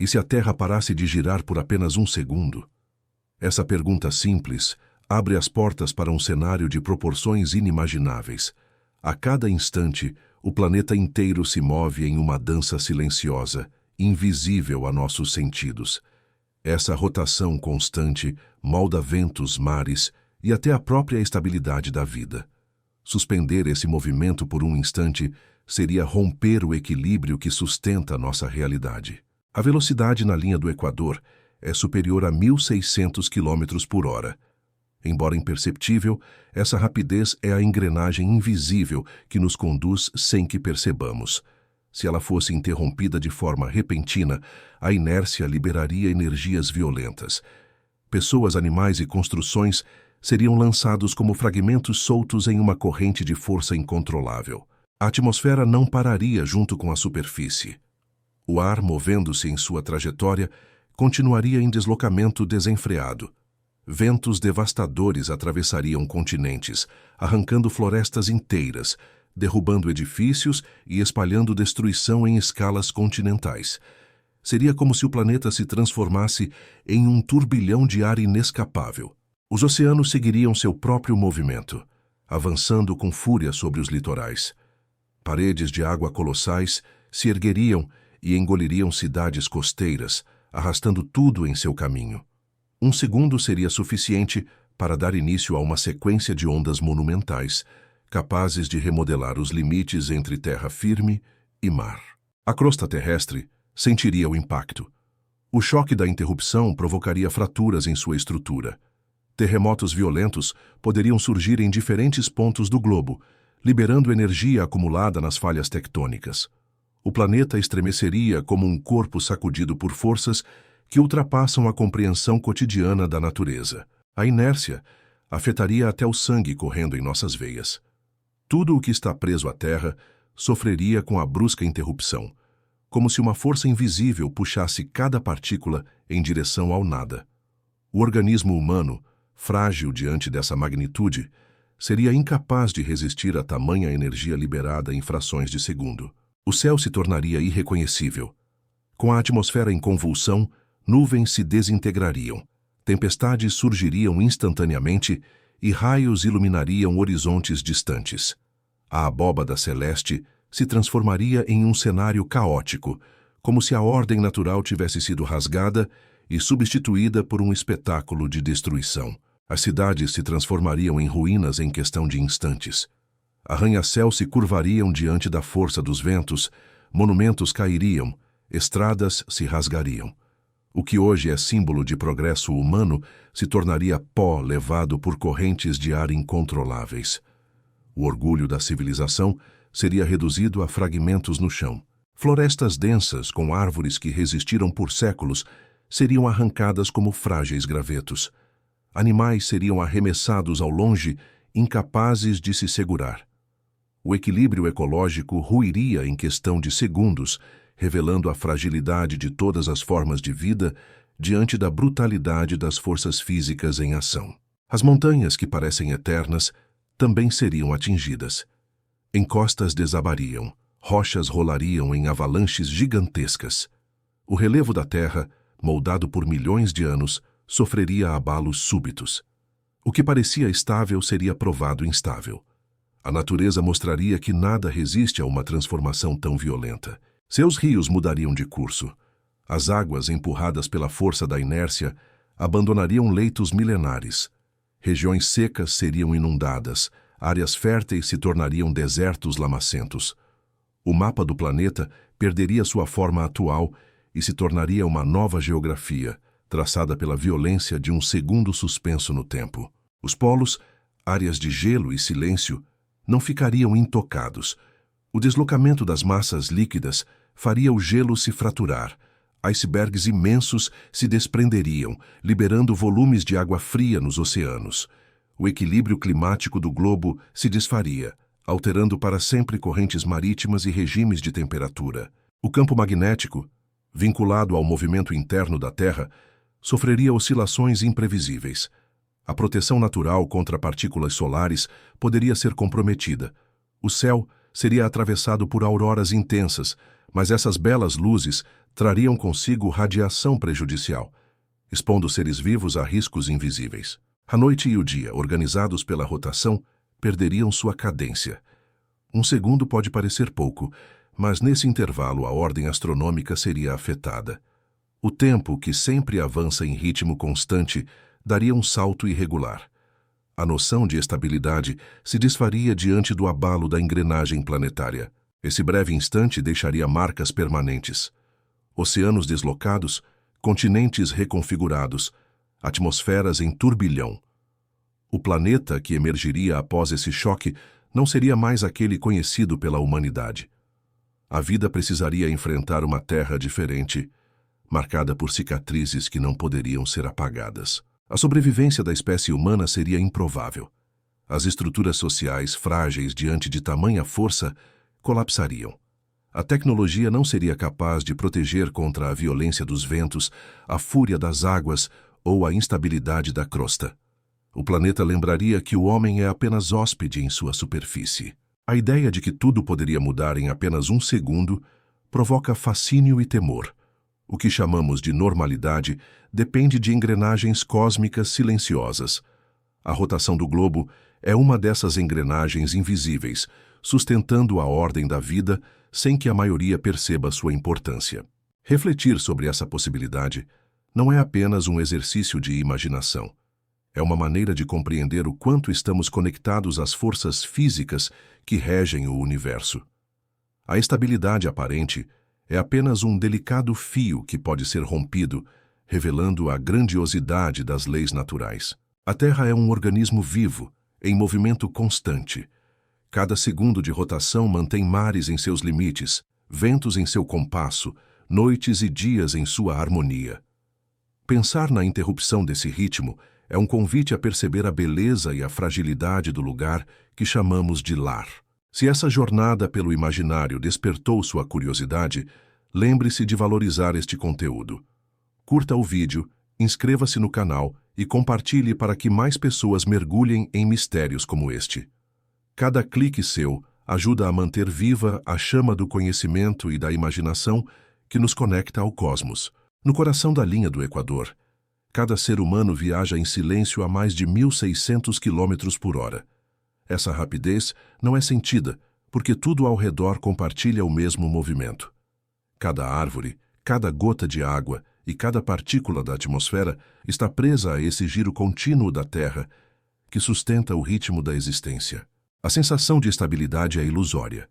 E se a Terra parasse de girar por apenas um segundo? Essa pergunta simples abre as portas para um cenário de proporções inimagináveis. A cada instante, o planeta inteiro se move em uma dança silenciosa, invisível a nossos sentidos. Essa rotação constante molda ventos, mares e até a própria estabilidade da vida. Suspender esse movimento por um instante seria romper o equilíbrio que sustenta nossa realidade. A velocidade na linha do Equador é superior a 1.600 km por hora. Embora imperceptível, essa rapidez é a engrenagem invisível que nos conduz sem que percebamos. Se ela fosse interrompida de forma repentina, a inércia liberaria energias violentas. Pessoas, animais e construções seriam lançados como fragmentos soltos em uma corrente de força incontrolável. A atmosfera não pararia junto com a superfície. O ar, movendo-se em sua trajetória, continuaria em deslocamento desenfreado. Ventos devastadores atravessariam continentes, arrancando florestas inteiras, derrubando edifícios e espalhando destruição em escalas continentais. Seria como se o planeta se transformasse em um turbilhão de ar inescapável. Os oceanos seguiriam seu próprio movimento, avançando com fúria sobre os litorais. Paredes de água colossais se ergueriam e engoliriam cidades costeiras, arrastando tudo em seu caminho. Um segundo seria suficiente para dar início a uma sequência de ondas monumentais, capazes de remodelar os limites entre terra firme e mar. A crosta terrestre sentiria o impacto. O choque da interrupção provocaria fraturas em sua estrutura. Terremotos violentos poderiam surgir em diferentes pontos do globo, liberando energia acumulada nas falhas tectônicas. O planeta estremeceria como um corpo sacudido por forças que ultrapassam a compreensão cotidiana da natureza. A inércia afetaria até o sangue correndo em nossas veias. Tudo o que está preso à Terra sofreria com a brusca interrupção, como se uma força invisível puxasse cada partícula em direção ao nada. O organismo humano, frágil diante dessa magnitude, seria incapaz de resistir a tamanha energia liberada em frações de segundo. O céu se tornaria irreconhecível. Com a atmosfera em convulsão, nuvens se desintegrariam, tempestades surgiriam instantaneamente e raios iluminariam horizontes distantes. A abóbada celeste se transformaria em um cenário caótico, como se a ordem natural tivesse sido rasgada e substituída por um espetáculo de destruição. As cidades se transformariam em ruínas em questão de instantes. Arranha-céus se curvariam diante da força dos ventos, monumentos cairiam, estradas se rasgariam. O que hoje é símbolo de progresso humano se tornaria pó levado por correntes de ar incontroláveis. O orgulho da civilização seria reduzido a fragmentos no chão. Florestas densas, com árvores que resistiram por séculos, seriam arrancadas como frágeis gravetos. Animais seriam arremessados ao longe, incapazes de se segurar. O equilíbrio ecológico ruiria em questão de segundos, revelando a fragilidade de todas as formas de vida diante da brutalidade das forças físicas em ação. As montanhas, que parecem eternas, também seriam atingidas. Encostas desabariam, rochas rolariam em avalanches gigantescas. O relevo da Terra, moldado por milhões de anos, sofreria abalos súbitos. O que parecia estável seria provado instável. A natureza mostraria que nada resiste a uma transformação tão violenta. Seus rios mudariam de curso. As águas, empurradas pela força da inércia, abandonariam leitos milenares. Regiões secas seriam inundadas, áreas férteis se tornariam desertos lamacentos. O mapa do planeta perderia sua forma atual e se tornaria uma nova geografia, traçada pela violência de um segundo suspenso no tempo. Os polos, áreas de gelo e silêncio, não ficariam intocados. O deslocamento das massas líquidas faria o gelo se fraturar. Icebergs imensos se desprenderiam, liberando volumes de água fria nos oceanos. O equilíbrio climático do globo se desfaria, alterando para sempre correntes marítimas e regimes de temperatura. O campo magnético, vinculado ao movimento interno da Terra, sofreria oscilações imprevisíveis. A proteção natural contra partículas solares poderia ser comprometida. O céu seria atravessado por auroras intensas, Mas essas belas luzes trariam consigo radiação prejudicial, expondo seres vivos a riscos invisíveis. A noite e o dia, organizados pela rotação, perderiam sua cadência. Um segundo pode parecer pouco, mas nesse intervalo a ordem astronômica seria afetada. O tempo, que sempre avança em ritmo constante, daria um salto irregular. A noção de estabilidade se desfaria diante do abalo da engrenagem planetária. Esse breve instante deixaria marcas permanentes. Oceanos deslocados, continentes reconfigurados, atmosferas em turbilhão. O planeta que emergiria após esse choque não seria mais aquele conhecido pela humanidade. A vida precisaria enfrentar uma Terra diferente, marcada por cicatrizes que não poderiam ser apagadas. A sobrevivência da espécie humana seria improvável. As estruturas sociais, frágeis diante de tamanha força, colapsariam. A tecnologia não seria capaz de proteger contra a violência dos ventos, a fúria das águas ou a instabilidade da crosta. O planeta lembraria que o homem é apenas hóspede em sua superfície. A ideia de que tudo poderia mudar em apenas um segundo provoca fascínio e temor. O que chamamos de normalidade depende de engrenagens cósmicas silenciosas. A rotação do globo é uma dessas engrenagens invisíveis, sustentando a ordem da vida sem que a maioria perceba sua importância. Refletir sobre essa possibilidade não é apenas um exercício de imaginação. É uma maneira de compreender o quanto estamos conectados às forças físicas que regem o universo. A estabilidade aparente é apenas um delicado fio que pode ser rompido, revelando a grandiosidade das leis naturais. A Terra é um organismo vivo, em movimento constante. Cada segundo de rotação mantém mares em seus limites, ventos em seu compasso, noites e dias em sua harmonia. Pensar na interrupção desse ritmo é um convite a perceber a beleza e a fragilidade do lugar que chamamos de lar. Se essa jornada pelo imaginário despertou sua curiosidade, lembre-se de valorizar este conteúdo. Curta o vídeo, inscreva-se no canal e compartilhe para que mais pessoas mergulhem em mistérios como este. Cada clique seu ajuda a manter viva a chama do conhecimento e da imaginação que nos conecta ao cosmos. No coração da linha do Equador, cada ser humano viaja em silêncio a mais de 1.600 km por hora. Essa rapidez não é sentida, porque tudo ao redor compartilha o mesmo movimento. Cada árvore, cada gota de água e cada partícula da atmosfera está presa a esse giro contínuo da Terra, que sustenta o ritmo da existência. A sensação de estabilidade é ilusória.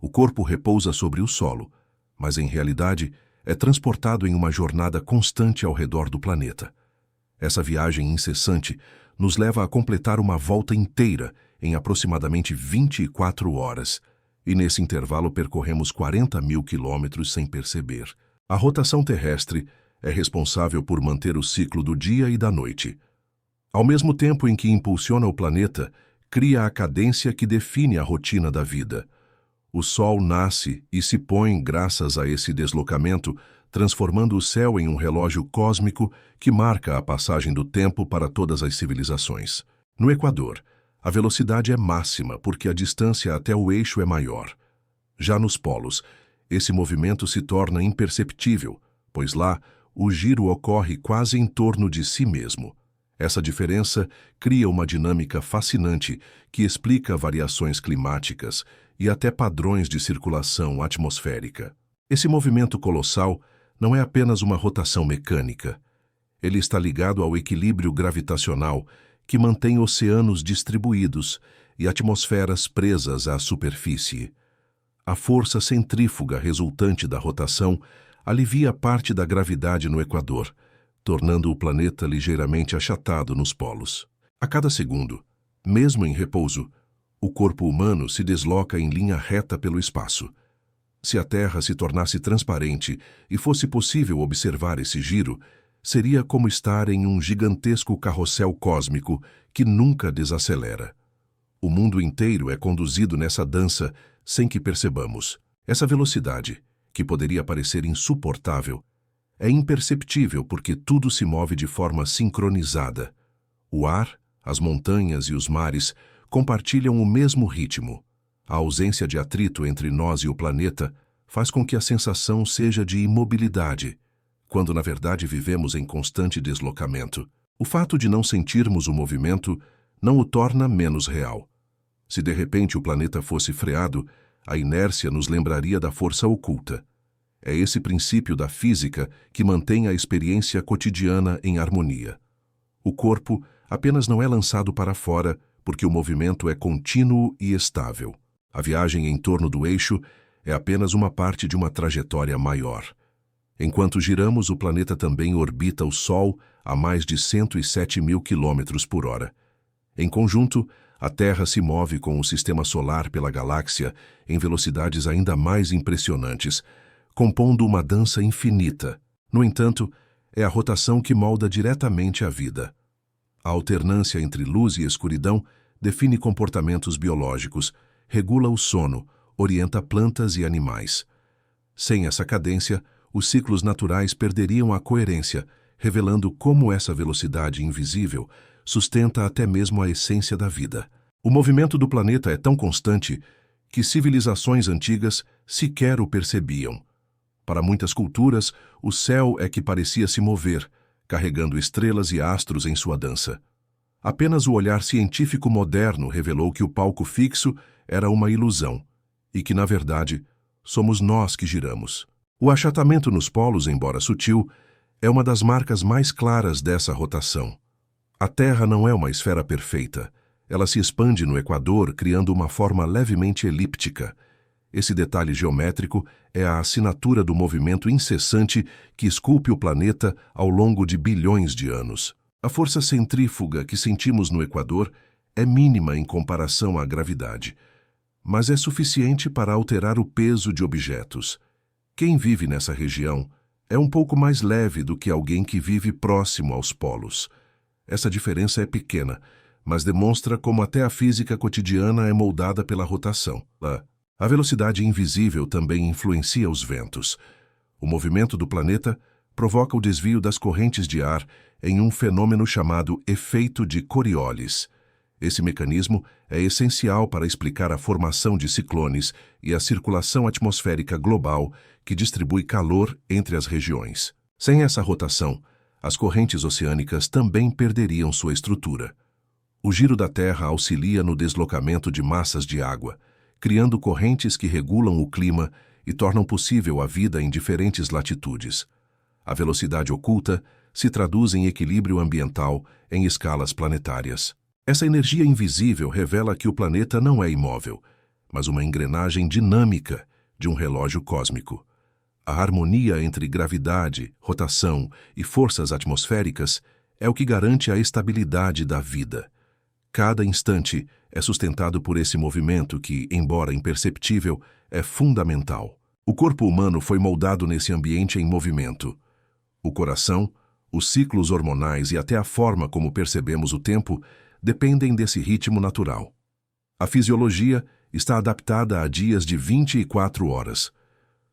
O corpo repousa sobre o solo, mas em realidade é transportado em uma jornada constante ao redor do planeta. Essa viagem incessante nos leva a completar uma volta inteira em aproximadamente 24 horas, e nesse intervalo percorremos 40.000 quilômetros sem perceber. A rotação terrestre é responsável por manter o ciclo do dia e da noite. Ao mesmo tempo em que impulsiona o planeta, cria a cadência que define a rotina da vida. O Sol nasce e se põe graças a esse deslocamento, transformando o céu em um relógio cósmico que marca a passagem do tempo para todas as civilizações. No Equador, a velocidade é máxima porque a distância até o eixo é maior. Já nos polos, esse movimento se torna imperceptível, pois lá o giro ocorre quase em torno de si mesmo. Essa diferença cria uma dinâmica fascinante que explica variações climáticas e até padrões de circulação atmosférica. Esse movimento colossal não é apenas uma rotação mecânica. Ele está ligado ao equilíbrio gravitacional que mantém oceanos distribuídos e atmosferas presas à superfície. A força centrífuga resultante da rotação alivia parte da gravidade no Equador, tornando o planeta ligeiramente achatado nos polos. A cada segundo, mesmo em repouso, o corpo humano se desloca em linha reta pelo espaço. Se a Terra se tornasse transparente e fosse possível observar esse giro, seria como estar em um gigantesco carrossel cósmico que nunca desacelera. O mundo inteiro é conduzido nessa dança sem que percebamos. Essa velocidade, que poderia parecer insuportável, é imperceptível porque tudo se move de forma sincronizada. O ar, as montanhas e os mares compartilham o mesmo ritmo. A ausência de atrito entre nós e o planeta faz com que a sensação seja de imobilidade, quando na verdade vivemos em constante deslocamento. O fato de não sentirmos o movimento não o torna menos real. Se de repente o planeta fosse freado, a inércia nos lembraria da força oculta. É esse princípio da física que mantém a experiência cotidiana em harmonia. O corpo apenas não é lançado para fora porque o movimento é contínuo e estável. A viagem em torno do eixo é apenas uma parte de uma trajetória maior. Enquanto giramos, o planeta também orbita o Sol a mais de 107 mil quilômetros por hora. Em conjunto, a Terra se move com o sistema solar pela galáxia em velocidades ainda mais impressionantes, compondo uma dança infinita. No entanto, é a rotação que molda diretamente a vida. A alternância entre luz e escuridão define comportamentos biológicos, regula o sono, orienta plantas e animais. Sem essa cadência, os ciclos naturais perderiam a coerência, revelando como essa velocidade invisível sustenta até mesmo a essência da vida. O movimento do planeta é tão constante que civilizações antigas sequer o percebiam. Para muitas culturas, o céu é que parecia se mover, carregando estrelas e astros em sua dança. Apenas o olhar científico moderno revelou que o palco fixo era uma ilusão e que, na verdade, somos nós que giramos. O achatamento nos polos, embora sutil, é uma das marcas mais claras dessa rotação. A Terra não é uma esfera perfeita. Ela se expande no equador, criando uma forma levemente elíptica. Esse detalhe geométrico é a assinatura do movimento incessante que esculpe o planeta ao longo de bilhões de anos. A força centrífuga que sentimos no equador é mínima em comparação à gravidade, mas é suficiente para alterar o peso de objetos. Quem vive nessa região é um pouco mais leve do que alguém que vive próximo aos polos. Essa diferença é pequena, mas demonstra como até a física cotidiana é moldada pela rotação. A velocidade invisível também influencia os ventos. O movimento do planeta provoca o desvio das correntes de ar em um fenômeno chamado efeito de Coriolis. Esse mecanismo é essencial para explicar a formação de ciclones e a circulação atmosférica global que distribui calor entre as regiões. Sem essa rotação, as correntes oceânicas também perderiam sua estrutura. O giro da Terra auxilia no deslocamento de massas de água, criando correntes que regulam o clima e tornam possível a vida em diferentes latitudes. A velocidade oculta se traduz em equilíbrio ambiental em escalas planetárias. Essa energia invisível revela que o planeta não é imóvel, mas uma engrenagem dinâmica de um relógio cósmico. A harmonia entre gravidade, rotação e forças atmosféricas é o que garante a estabilidade da vida. Cada instante é sustentado por esse movimento que, embora imperceptível, é fundamental. O corpo humano foi moldado nesse ambiente em movimento. O coração, os ciclos hormonais e até a forma como percebemos o tempo dependem desse ritmo natural. A fisiologia está adaptada a dias de 24 horas.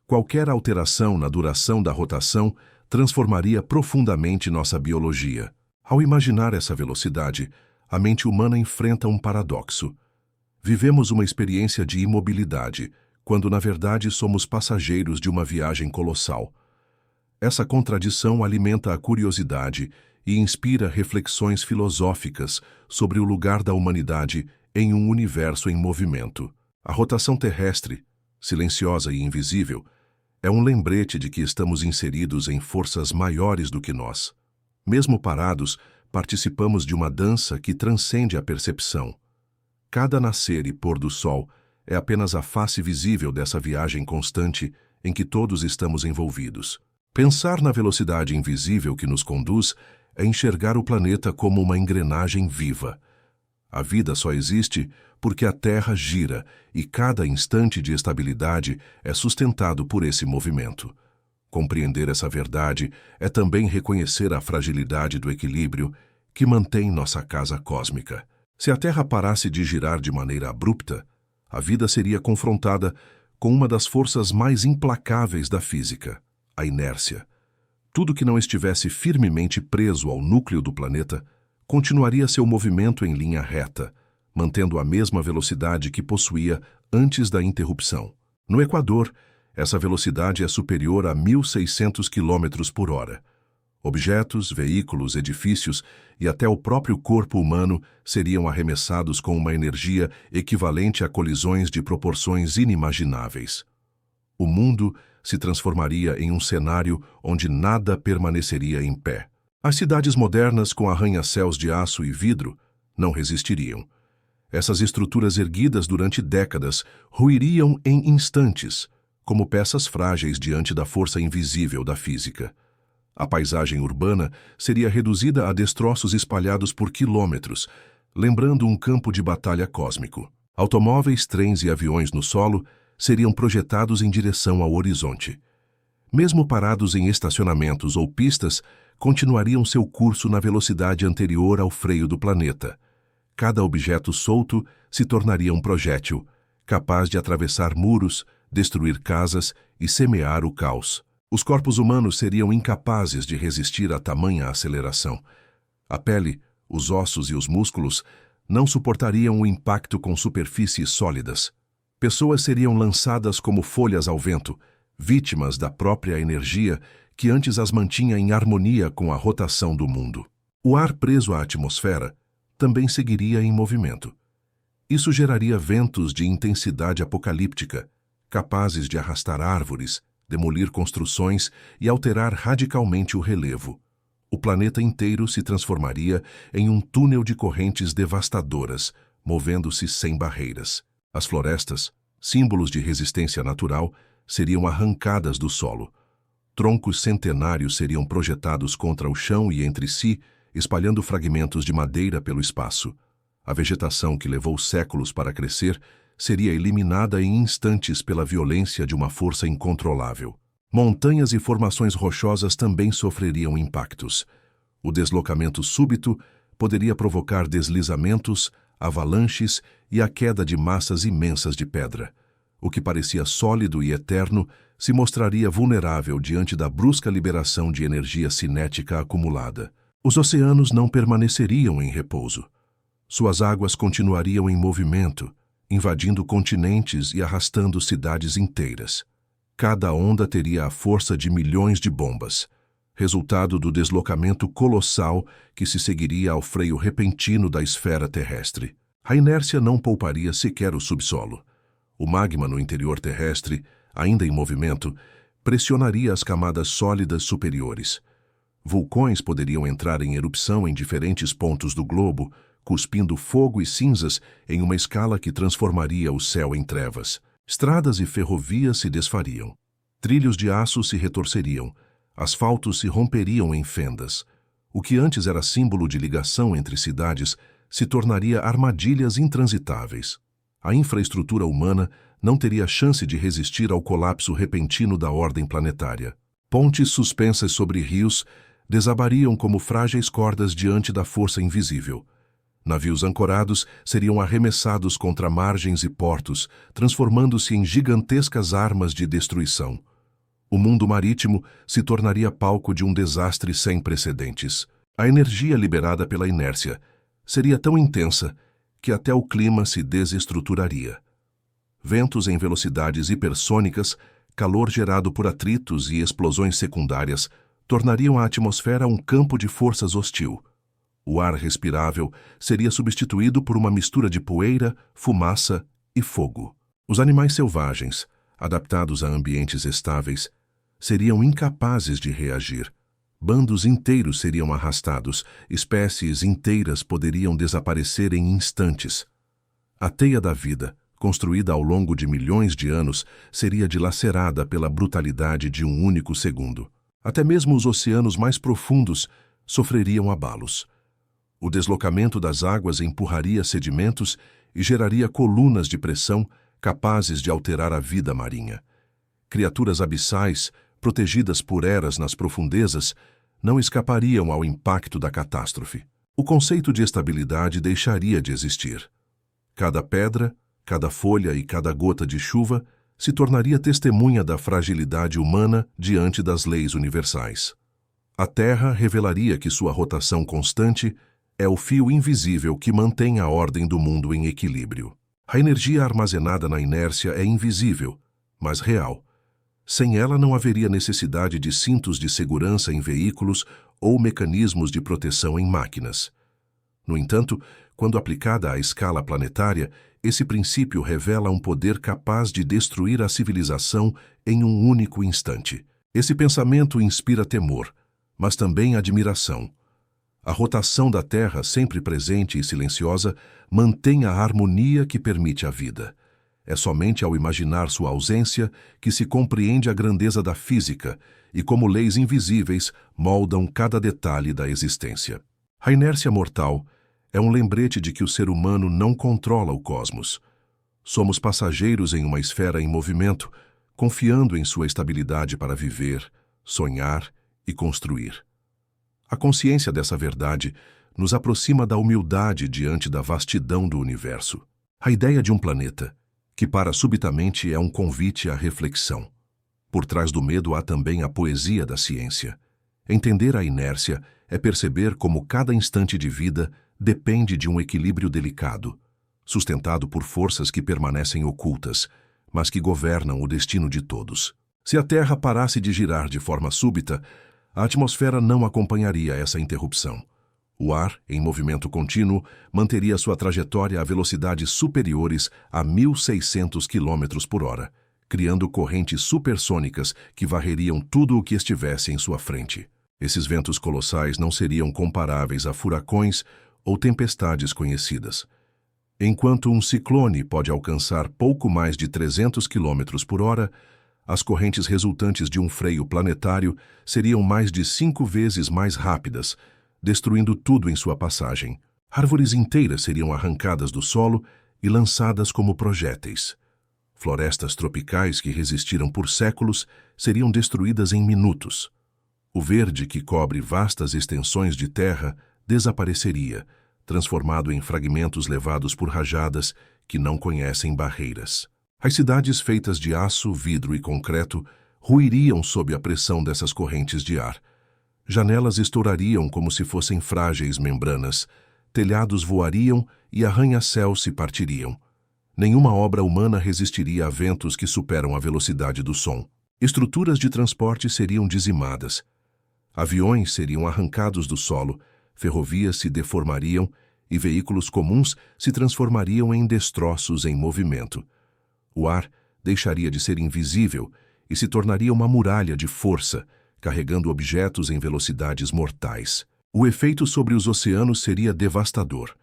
Qualquer alteração na duração da rotação transformaria profundamente nossa biologia. Ao imaginar essa velocidade, a mente humana enfrenta um paradoxo. Vivemos uma experiência de imobilidade, quando na verdade somos passageiros de uma viagem colossal. Essa contradição alimenta a curiosidade e inspira reflexões filosóficas sobre o lugar da humanidade em um universo em movimento. A rotação terrestre, silenciosa e invisível, é um lembrete de que estamos inseridos em forças maiores do que nós. Mesmo parados, participamos de uma dança que transcende a percepção. Cada nascer e pôr do sol é apenas a face visível dessa viagem constante em que todos estamos envolvidos. Pensar na velocidade invisível que nos conduz é enxergar o planeta como uma engrenagem viva. A vida só existe porque a Terra gira e cada instante de estabilidade é sustentado por esse movimento. Compreender essa verdade é também reconhecer a fragilidade do equilíbrio que mantém nossa casa cósmica. Se a Terra parasse de girar de maneira abrupta, a vida seria confrontada com uma das forças mais implacáveis da física, a inércia. Tudo que não estivesse firmemente preso ao núcleo do planeta continuaria seu movimento em linha reta, mantendo a mesma velocidade que possuía antes da interrupção. No Equador, Essa velocidade é superior a 1.600 km por hora. Objetos, veículos, edifícios e até o próprio corpo humano seriam arremessados com uma energia equivalente a colisões de proporções inimagináveis. O mundo se transformaria em um cenário onde nada permaneceria em pé. As cidades modernas com arranha-céus de aço e vidro não resistiriam. Essas estruturas erguidas durante décadas ruiriam em instantes, como peças frágeis diante da força invisível da física. A paisagem urbana seria reduzida a destroços espalhados por quilômetros, lembrando um campo de batalha cósmico. Automóveis, trens e aviões no solo seriam projetados em direção ao horizonte. Mesmo parados em estacionamentos ou pistas, continuariam seu curso na velocidade anterior ao freio do planeta. Cada objeto solto se tornaria um projétil, capaz de atravessar muros, destruir casas e semear o caos. Os corpos humanos seriam incapazes de resistir a tamanha aceleração. A pele, os ossos e os músculos não suportariam o impacto com superfícies sólidas. Pessoas seriam lançadas como folhas ao vento, vítimas da própria energia que antes as mantinha em harmonia com a rotação do mundo. O ar preso à atmosfera também seguiria em movimento. Isso geraria ventos de intensidade apocalíptica, capazes de arrastar árvores, demolir construções e alterar radicalmente o relevo. O planeta inteiro se transformaria em um túnel de correntes devastadoras, movendo-se sem barreiras. As florestas, símbolos de resistência natural, seriam arrancadas do solo. Troncos centenários seriam projetados contra o chão e entre si, espalhando fragmentos de madeira pelo espaço. A vegetação que levou séculos para crescer seria eliminada em instantes pela violência de uma força incontrolável. Montanhas e formações rochosas também sofreriam impactos. O deslocamento súbito poderia provocar deslizamentos, avalanches e a queda de massas imensas de pedra. O que parecia sólido e eterno se mostraria vulnerável diante da brusca liberação de energia cinética acumulada. Os oceanos não permaneceriam em repouso. Suas águas continuariam em movimento, invadindo continentes e arrastando cidades inteiras. Cada onda teria a força de milhões de bombas, resultado do deslocamento colossal que se seguiria ao freio repentino da esfera terrestre. A inércia não pouparia sequer o subsolo. O magma no interior terrestre, ainda em movimento, pressionaria as camadas sólidas superiores. Vulcões poderiam entrar em erupção em diferentes pontos do globo, cuspindo fogo e cinzas em uma escala que transformaria o céu em trevas. Estradas e ferrovias se desfariam. Trilhos de aço se retorceriam. Asfaltos se romperiam em fendas. O que antes era símbolo de ligação entre cidades se tornaria armadilhas intransitáveis. A infraestrutura humana não teria chance de resistir ao colapso repentino da ordem planetária. Pontes suspensas sobre rios desabariam como frágeis cordas diante da força invisível. Navios ancorados seriam arremessados contra margens e portos, transformando-se em gigantescas armas de destruição. O mundo marítimo se tornaria palco de um desastre sem precedentes. A energia liberada pela inércia seria tão intensa que até o clima se desestruturaria. Ventos em velocidades hipersônicas, calor gerado por atritos e explosões secundárias tornariam a atmosfera um campo de forças hostil. O ar respirável seria substituído por uma mistura de poeira, fumaça e fogo. Os animais selvagens, adaptados a ambientes estáveis, seriam incapazes de reagir. Bandos inteiros seriam arrastados, espécies inteiras poderiam desaparecer em instantes. A teia da vida, construída ao longo de milhões de anos, seria dilacerada pela brutalidade de um único segundo. Até mesmo os oceanos mais profundos sofreriam abalos. O deslocamento das águas empurraria sedimentos e geraria colunas de pressão capazes de alterar a vida marinha. Criaturas abissais, protegidas por eras nas profundezas, não escapariam ao impacto da catástrofe. O conceito de estabilidade deixaria de existir. Cada pedra, cada folha e cada gota de chuva se tornaria testemunha da fragilidade humana diante das leis universais. A Terra revelaria que sua rotação constante é o fio invisível que mantém a ordem do mundo em equilíbrio. A energia armazenada na inércia é invisível, mas real. Sem ela não haveria necessidade de cintos de segurança em veículos ou mecanismos de proteção em máquinas. No entanto, quando aplicada à escala planetária, esse princípio revela um poder capaz de destruir a civilização em um único instante. Esse pensamento inspira temor, mas também admiração. A rotação da Terra, sempre presente e silenciosa, mantém a harmonia que permite a vida. É somente ao imaginar sua ausência que se compreende a grandeza da física e como leis invisíveis moldam cada detalhe da existência. A inércia mortal é um lembrete de que o ser humano não controla o cosmos. Somos passageiros em uma esfera em movimento, confiando em sua estabilidade para viver, sonhar e construir. A consciência dessa verdade nos aproxima da humildade diante da vastidão do universo. A ideia de um planeta, que para subitamente é um convite à reflexão. Por trás do medo há também a poesia da ciência. Entender a inércia é perceber como cada instante de vida depende de um equilíbrio delicado, sustentado por forças que permanecem ocultas, mas que governam o destino de todos. Se a Terra parasse de girar de forma súbita, a atmosfera não acompanharia essa interrupção. O ar, em movimento contínuo, manteria sua trajetória a velocidades superiores a 1.600 km por hora, criando correntes supersônicas que varreriam tudo o que estivesse em sua frente. Esses ventos colossais não seriam comparáveis a furacões ou tempestades conhecidas. Enquanto um ciclone pode alcançar pouco mais de 300 km por hora, as correntes resultantes de um freio planetário seriam mais de 5 vezes mais rápidas, destruindo tudo em sua passagem. Árvores inteiras seriam arrancadas do solo e lançadas como projéteis. Florestas tropicais que resistiram por séculos seriam destruídas em minutos. O verde que cobre vastas extensões de terra desapareceria, transformado em fragmentos levados por rajadas que não conhecem barreiras. As cidades feitas de aço, vidro e concreto ruiriam sob a pressão dessas correntes de ar. Janelas estourariam como se fossem frágeis membranas, telhados voariam e arranha-céus se partiriam. Nenhuma obra humana resistiria a ventos que superam a velocidade do som. Estruturas de transporte seriam dizimadas. Aviões seriam arrancados do solo, ferrovias se deformariam e veículos comuns se transformariam em destroços em movimento. O ar deixaria de ser invisível e se tornaria uma muralha de força, carregando objetos em velocidades mortais. O efeito sobre os oceanos seria devastador.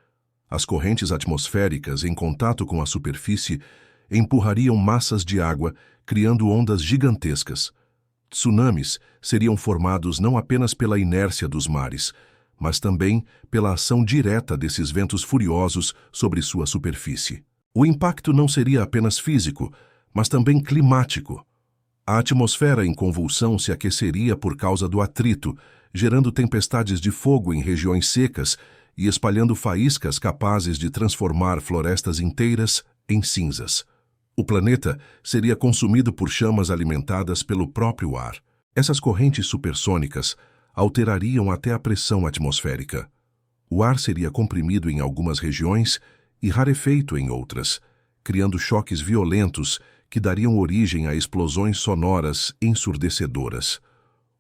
As correntes atmosféricas, em contato com a superfície, empurrariam massas de água, criando ondas gigantescas. Tsunamis seriam formados não apenas pela inércia dos mares, mas também pela ação direta desses ventos furiosos sobre sua superfície. O impacto não seria apenas físico, mas também climático. A atmosfera em convulsão se aqueceria por causa do atrito, gerando tempestades de fogo em regiões secas e espalhando faíscas capazes de transformar florestas inteiras em cinzas. O planeta seria consumido por chamas alimentadas pelo próprio ar. Essas correntes supersônicas alterariam até a pressão atmosférica. O ar seria comprimido em algumas regiões e rarefeito em outras, criando choques violentos que dariam origem a explosões sonoras ensurdecedoras.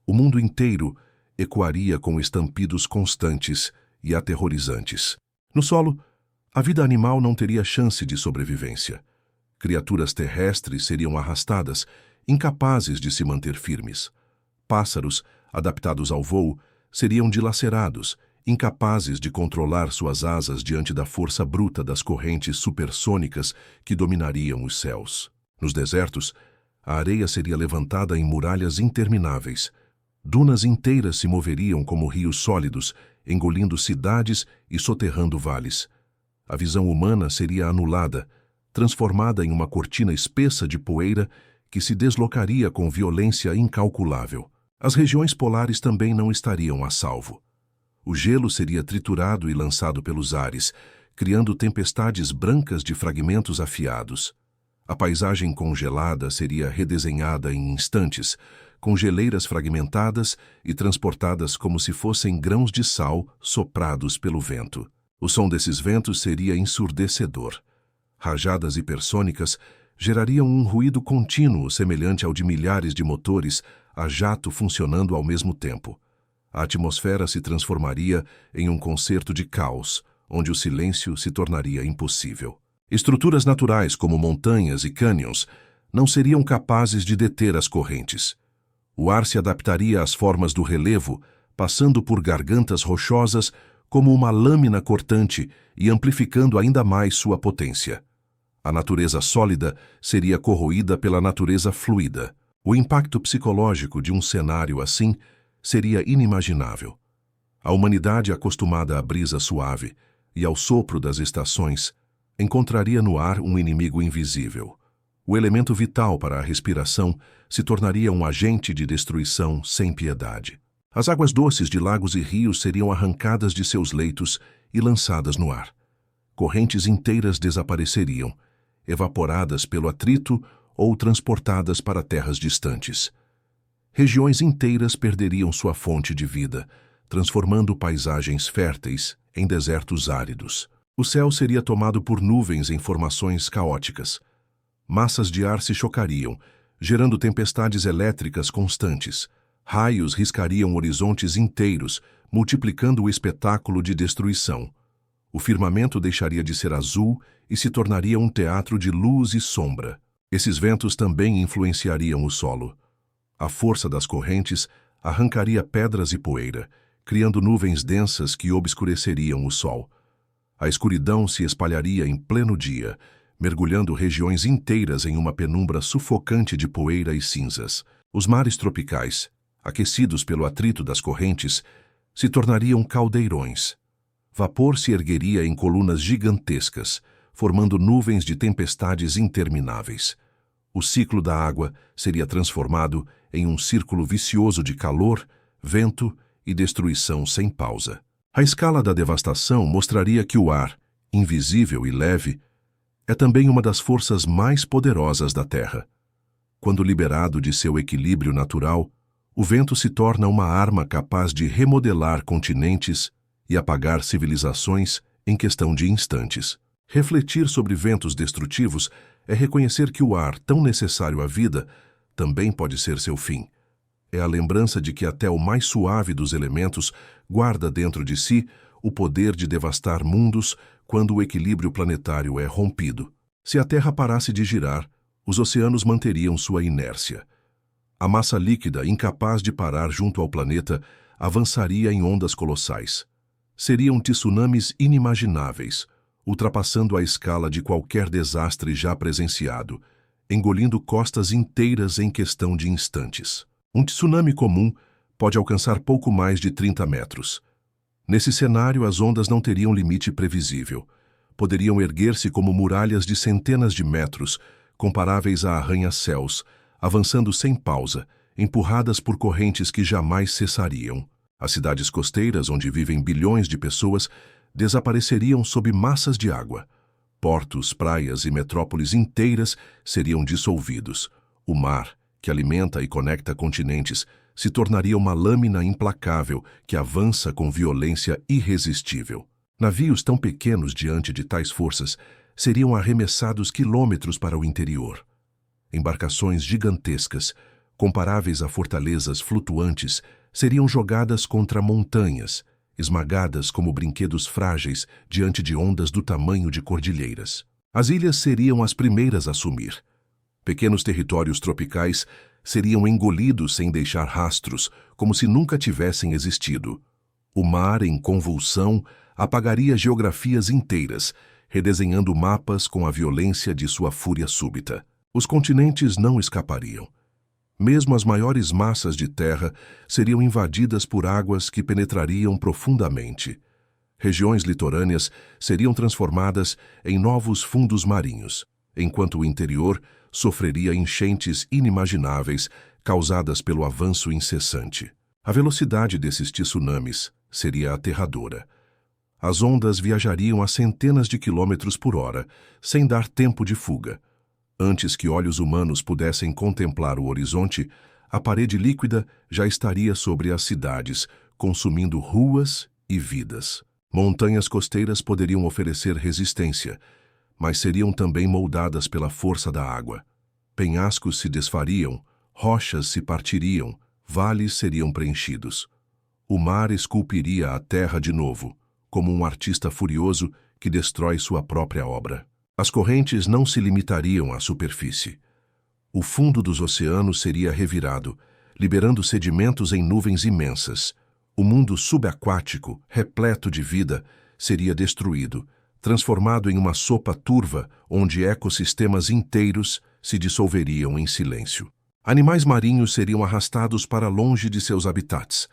O mundo inteiro ecoaria com estampidos constantes e aterrorizantes. No solo, a vida animal não teria chance de sobrevivência. Criaturas terrestres seriam arrastadas, incapazes de se manter firmes. Pássaros, adaptados ao voo, seriam dilacerados, incapazes de controlar suas asas diante da força bruta das correntes supersônicas que dominariam os céus. Nos desertos, a areia seria levantada em muralhas intermináveis. Dunas inteiras se moveriam como rios sólidos, engolindo cidades e soterrando vales. A visão humana seria anulada, transformada em uma cortina espessa de poeira que se deslocaria com violência incalculável. As regiões polares também não estariam a salvo. O gelo seria triturado e lançado pelos ares, criando tempestades brancas de fragmentos afiados. A paisagem congelada seria redesenhada em instantes, com geleiras fragmentadas e transportadas como se fossem grãos de sal soprados pelo vento. O som desses ventos seria ensurdecedor. Rajadas hipersônicas gerariam um ruído contínuo semelhante ao de milhares de motores a jato funcionando ao mesmo tempo. A atmosfera se transformaria em um concerto de caos, onde o silêncio se tornaria impossível. Estruturas naturais como montanhas e cânions não seriam capazes de deter as correntes. O ar se adaptaria às formas do relevo, passando por gargantas rochosas como uma lâmina cortante e amplificando ainda mais sua potência. A natureza sólida seria corroída pela natureza fluida. O impacto psicológico de um cenário assim seria inimaginável. A humanidade, acostumada à brisa suave e ao sopro das estações, encontraria no ar um inimigo invisível. O elemento vital para a respiração se tornaria um agente de destruição sem piedade. As águas doces de lagos e rios seriam arrancadas de seus leitos e lançadas no ar. Correntes inteiras desapareceriam, evaporadas pelo atrito ou transportadas para terras distantes. Regiões inteiras perderiam sua fonte de vida, transformando paisagens férteis em desertos áridos. O céu seria tomado por nuvens em formações caóticas. Massas de ar se chocariam, gerando tempestades elétricas constantes. Raios riscariam horizontes inteiros, multiplicando o espetáculo de destruição. O firmamento deixaria de ser azul e se tornaria um teatro de luz e sombra. Esses ventos também influenciariam o solo. A força das correntes arrancaria pedras e poeira, criando nuvens densas que obscureceriam o sol. A escuridão se espalharia em pleno dia, mergulhando regiões inteiras em uma penumbra sufocante de poeira e cinzas. Os mares tropicais, aquecidos pelo atrito das correntes, se tornariam caldeirões. Vapor se ergueria em colunas gigantescas, formando nuvens de tempestades intermináveis. O ciclo da água seria transformado em um círculo vicioso de calor, vento e destruição sem pausa. A escala da devastação mostraria que o ar, invisível e leve, é também uma das forças mais poderosas da Terra. Quando liberado de seu equilíbrio natural, o vento se torna uma arma capaz de remodelar continentes e apagar civilizações em questão de instantes. Refletir sobre ventos destrutivos é reconhecer que o ar, tão necessário à vida, também pode ser seu fim. É a lembrança de que até o mais suave dos elementos guarda dentro de si o poder de devastar mundos quando o equilíbrio planetário é rompido. Se a Terra parasse de girar, os oceanos manteriam sua inércia. A massa líquida, incapaz de parar junto ao planeta, avançaria em ondas colossais. Seriam tsunamis inimagináveis, ultrapassando a escala de qualquer desastre já presenciado, engolindo costas inteiras em questão de instantes. Um tsunami comum pode alcançar pouco mais de 30 metros. Nesse cenário, as ondas não teriam limite previsível. Poderiam erguer-se como muralhas de centenas de metros, comparáveis a arranha-céus, avançando sem pausa, empurradas por correntes que jamais cessariam. As cidades costeiras, onde vivem bilhões de pessoas, desapareceriam sob massas de água. Portos, praias e metrópoles inteiras seriam dissolvidos. O mar, que alimenta e conecta continentes, se tornaria uma lâmina implacável que avança com violência irresistível. Navios tão pequenos diante de tais forças seriam arremessados quilômetros para o interior. Embarcações gigantescas, comparáveis a fortalezas flutuantes, seriam jogadas contra montanhas, esmagadas como brinquedos frágeis diante de ondas do tamanho de cordilheiras. As ilhas seriam as primeiras a sumir. Pequenos territórios tropicais seriam engolidos sem deixar rastros, como se nunca tivessem existido. O mar, em convulsão, apagaria geografias inteiras, redesenhando mapas com a violência de sua fúria súbita. Os continentes não escapariam. Mesmo as maiores massas de terra seriam invadidas por águas que penetrariam profundamente. Regiões litorâneas seriam transformadas em novos fundos marinhos, enquanto o interior sofreria enchentes inimagináveis causadas pelo avanço incessante. A velocidade desses tsunamis seria aterradora. As ondas viajariam a centenas de quilômetros por hora, sem dar tempo de fuga. Antes que olhos humanos pudessem contemplar o horizonte, a parede líquida já estaria sobre as cidades, consumindo ruas e vidas. Montanhas costeiras poderiam oferecer resistência, mas seriam também moldadas pela força da água. Penhascos se desfariam, rochas se partiriam, vales seriam preenchidos. O mar esculpiria a terra de novo, como um artista furioso que destrói sua própria obra. As correntes não se limitariam à superfície. O fundo dos oceanos seria revirado, liberando sedimentos em nuvens imensas. O mundo subaquático, repleto de vida, seria destruído, transformado em uma sopa turva onde ecossistemas inteiros se dissolveriam em silêncio. Animais marinhos seriam arrastados para longe de seus habitats.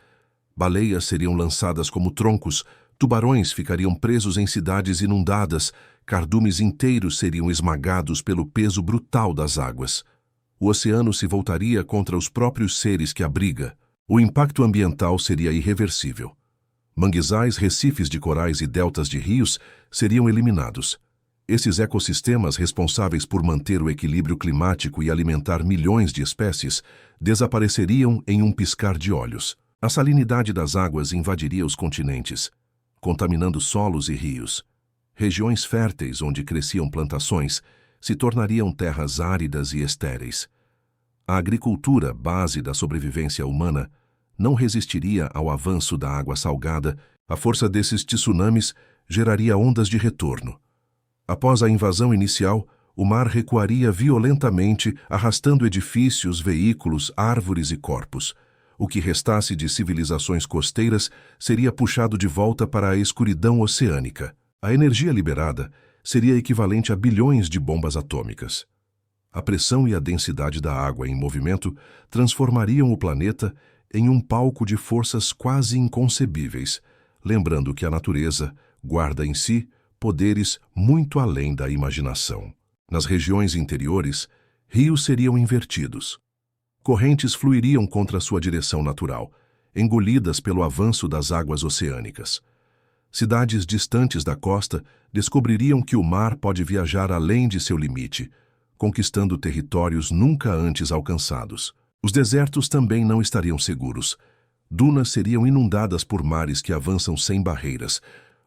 Baleias seriam lançadas como troncos, tubarões ficariam presos em cidades inundadas, cardumes inteiros seriam esmagados pelo peso brutal das águas. O oceano se voltaria contra os próprios seres que abriga. O impacto ambiental seria irreversível. Manguezais, recifes de corais e deltas de rios seriam eliminados. Esses ecossistemas, responsáveis por manter o equilíbrio climático e alimentar milhões de espécies, desapareceriam em um piscar de olhos. A salinidade das águas invadiria os continentes, contaminando solos e rios. Regiões férteis onde cresciam plantações se tornariam terras áridas e estéreis. A agricultura, base da sobrevivência humana, não resistiria ao avanço da água salgada. A força desses tsunamis geraria ondas de retorno. Após a invasão inicial, o mar recuaria violentamente, arrastando edifícios, veículos, árvores e corpos. O que restasse de civilizações costeiras seria puxado de volta para a escuridão oceânica. A energia liberada seria equivalente a bilhões de bombas atômicas. A pressão e a densidade da água em movimento transformariam o planeta em um palco de forças quase inconcebíveis, lembrando que a natureza guarda em si poderes muito além da imaginação. Nas regiões interiores, rios seriam invertidos. Correntes fluiriam contra sua direção natural, engolidas pelo avanço das águas oceânicas. Cidades distantes da costa descobririam que o mar pode viajar além de seu limite, conquistando territórios nunca antes alcançados. Os desertos também não estariam seguros. Dunas seriam inundadas por mares que avançam sem barreiras.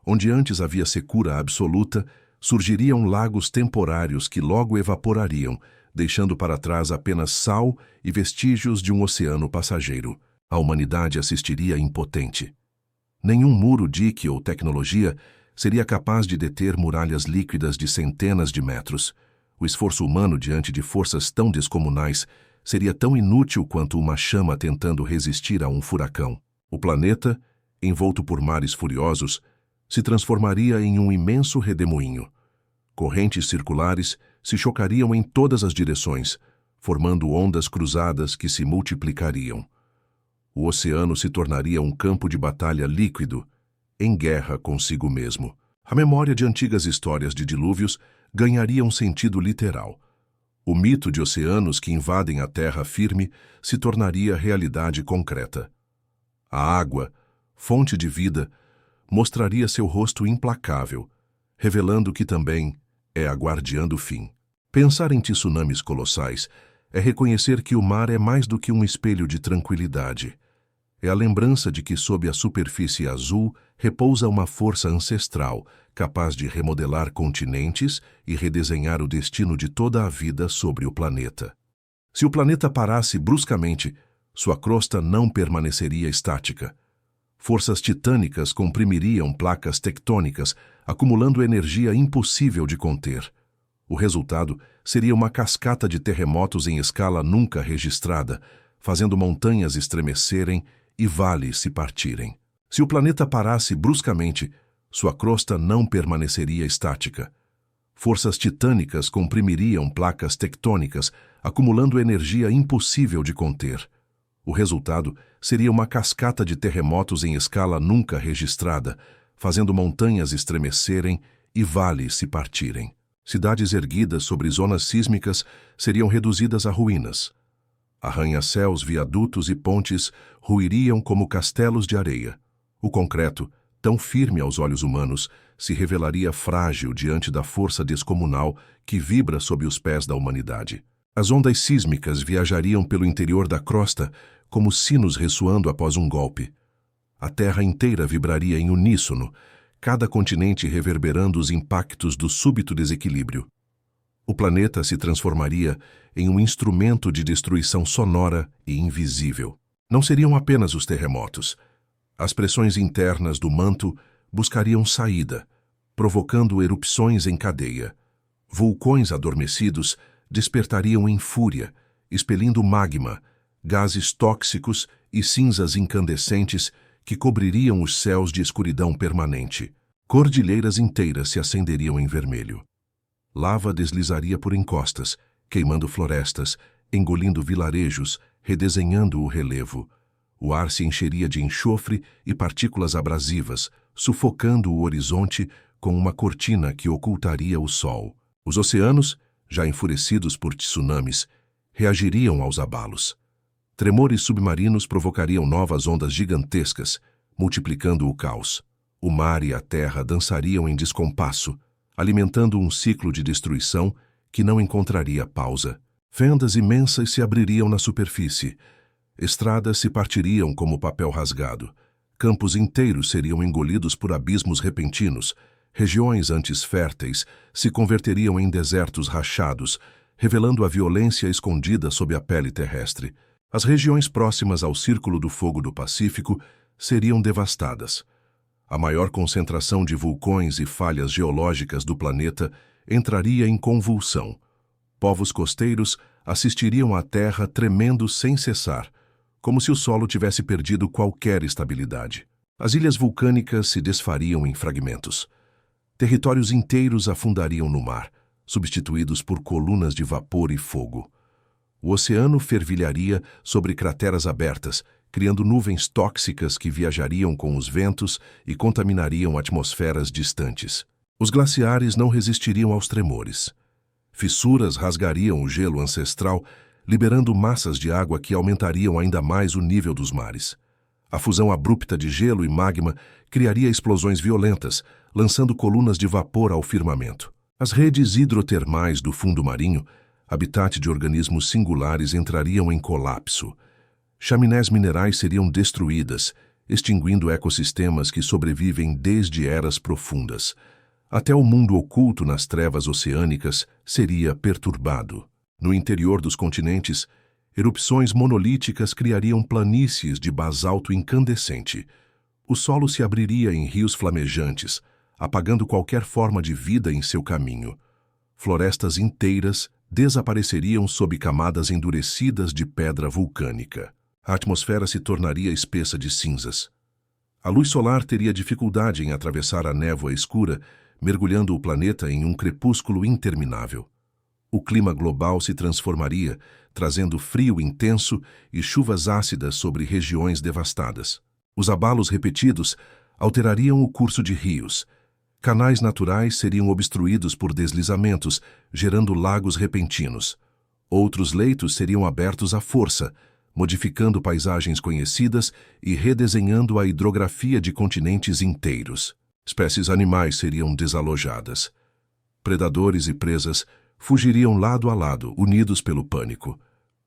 Onde antes havia secura absoluta, surgiriam lagos temporários que logo evaporariam, deixando para trás apenas sal e vestígios de um oceano passageiro. A humanidade assistiria impotente. Nenhum muro, dique ou tecnologia seria capaz de deter muralhas líquidas de centenas de metros. O esforço humano diante de forças tão descomunais seria tão inútil quanto uma chama tentando resistir a um furacão. O planeta, envolto por mares furiosos, se transformaria em um imenso redemoinho. Correntes circulares se chocariam em todas as direções, formando ondas cruzadas que se multiplicariam. O oceano se tornaria um campo de batalha líquido, em guerra consigo mesmo. A memória de antigas histórias de dilúvios ganharia um sentido literal. O mito de oceanos que invadem a terra firme se tornaria realidade concreta. A água, fonte de vida, mostraria seu rosto implacável, revelando que também é a guardiã do fim. Pensar em tsunamis colossais é reconhecer que o mar é mais do que um espelho de tranquilidade. É a lembrança de que sob a superfície azul repousa uma força ancestral, capaz de remodelar continentes e redesenhar o destino de toda a vida sobre o planeta. Se o planeta parasse bruscamente, sua crosta não permaneceria estática. Forças titânicas comprimiriam placas tectônicas, acumulando energia impossível de conter. O resultado seria uma cascata de terremotos em escala nunca registrada, fazendo montanhas estremecerem e vales se partirem. Se o planeta parasse bruscamente, sua crosta não permaneceria estática. Forças titânicas comprimiriam placas tectônicas, acumulando energia impossível de conter. O resultado seria uma cascata de terremotos em escala nunca registrada, fazendo montanhas estremecerem e vales se partirem. Cidades erguidas sobre zonas sísmicas seriam reduzidas a ruínas. Arranha-céus, viadutos e pontes ruiriam como castelos de areia. O concreto, tão firme aos olhos humanos, se revelaria frágil diante da força descomunal que vibra sob os pés da humanidade. As ondas sísmicas viajariam pelo interior da crosta como sinos ressoando após um golpe. A terra inteira vibraria em uníssono, cada continente reverberando os impactos do súbito desequilíbrio. O planeta se transformaria em um instrumento de destruição sonora e invisível. Não seriam apenas os terremotos. As pressões internas do manto buscariam saída, provocando erupções em cadeia. Vulcões adormecidos despertariam em fúria, expelindo magma, gases tóxicos e cinzas incandescentes que cobririam os céus de escuridão permanente. Cordilheiras inteiras se acenderiam em vermelho. Lava deslizaria por encostas, queimando florestas, engolindo vilarejos, redesenhando o relevo. O ar se encheria de enxofre e partículas abrasivas, sufocando o horizonte com uma cortina que ocultaria o sol. Os oceanos, já enfurecidos por tsunamis, reagiriam aos abalos. Tremores submarinos provocariam novas ondas gigantescas, multiplicando o caos. O mar e a terra dançariam em descompasso, alimentando um ciclo de destruição que não encontraria pausa. Fendas imensas se abririam na superfície. Estradas se partiriam como papel rasgado. Campos inteiros seriam engolidos por abismos repentinos. Regiões antes férteis se converteriam em desertos rachados, revelando a violência escondida sob a pele terrestre. As regiões próximas ao Círculo do Fogo do Pacífico seriam devastadas. A maior concentração de vulcões e falhas geológicas do planeta entraria em convulsão. Povos costeiros assistiriam à Terra tremendo sem cessar, como se o solo tivesse perdido qualquer estabilidade. As ilhas vulcânicas se desfariam em fragmentos. Territórios inteiros afundariam no mar, substituídos por colunas de vapor e fogo. O oceano fervilharia sobre crateras abertas, criando nuvens tóxicas que viajariam com os ventos e contaminariam atmosferas distantes. Os glaciares não resistiriam aos tremores. Fissuras rasgariam o gelo ancestral, liberando massas de água que aumentariam ainda mais o nível dos mares. A fusão abrupta de gelo e magma criaria explosões violentas, lançando colunas de vapor ao firmamento. As redes hidrotermais do fundo marinho, habitat de organismos singulares, entrariam em colapso. Chaminés minerais seriam destruídas, extinguindo ecossistemas que sobrevivem desde eras profundas. Até o mundo oculto nas trevas oceânicas seria perturbado. No interior dos continentes, erupções monolíticas criariam planícies de basalto incandescente. O solo se abriria em rios flamejantes, apagando qualquer forma de vida em seu caminho. Florestas inteiras desapareceriam sob camadas endurecidas de pedra vulcânica. A atmosfera se tornaria espessa de cinzas. A luz solar teria dificuldade em atravessar a névoa escura, mergulhando o planeta em um crepúsculo interminável. O clima global se transformaria, trazendo frio intenso e chuvas ácidas sobre regiões devastadas. Os abalos repetidos alterariam o curso de rios. Canais naturais seriam obstruídos por deslizamentos, gerando lagos repentinos. Outros leitos seriam abertos à força, modificando paisagens conhecidas e redesenhando a hidrografia de continentes inteiros. Espécies animais seriam desalojadas. Predadores e presas fugiriam lado a lado, unidos pelo pânico.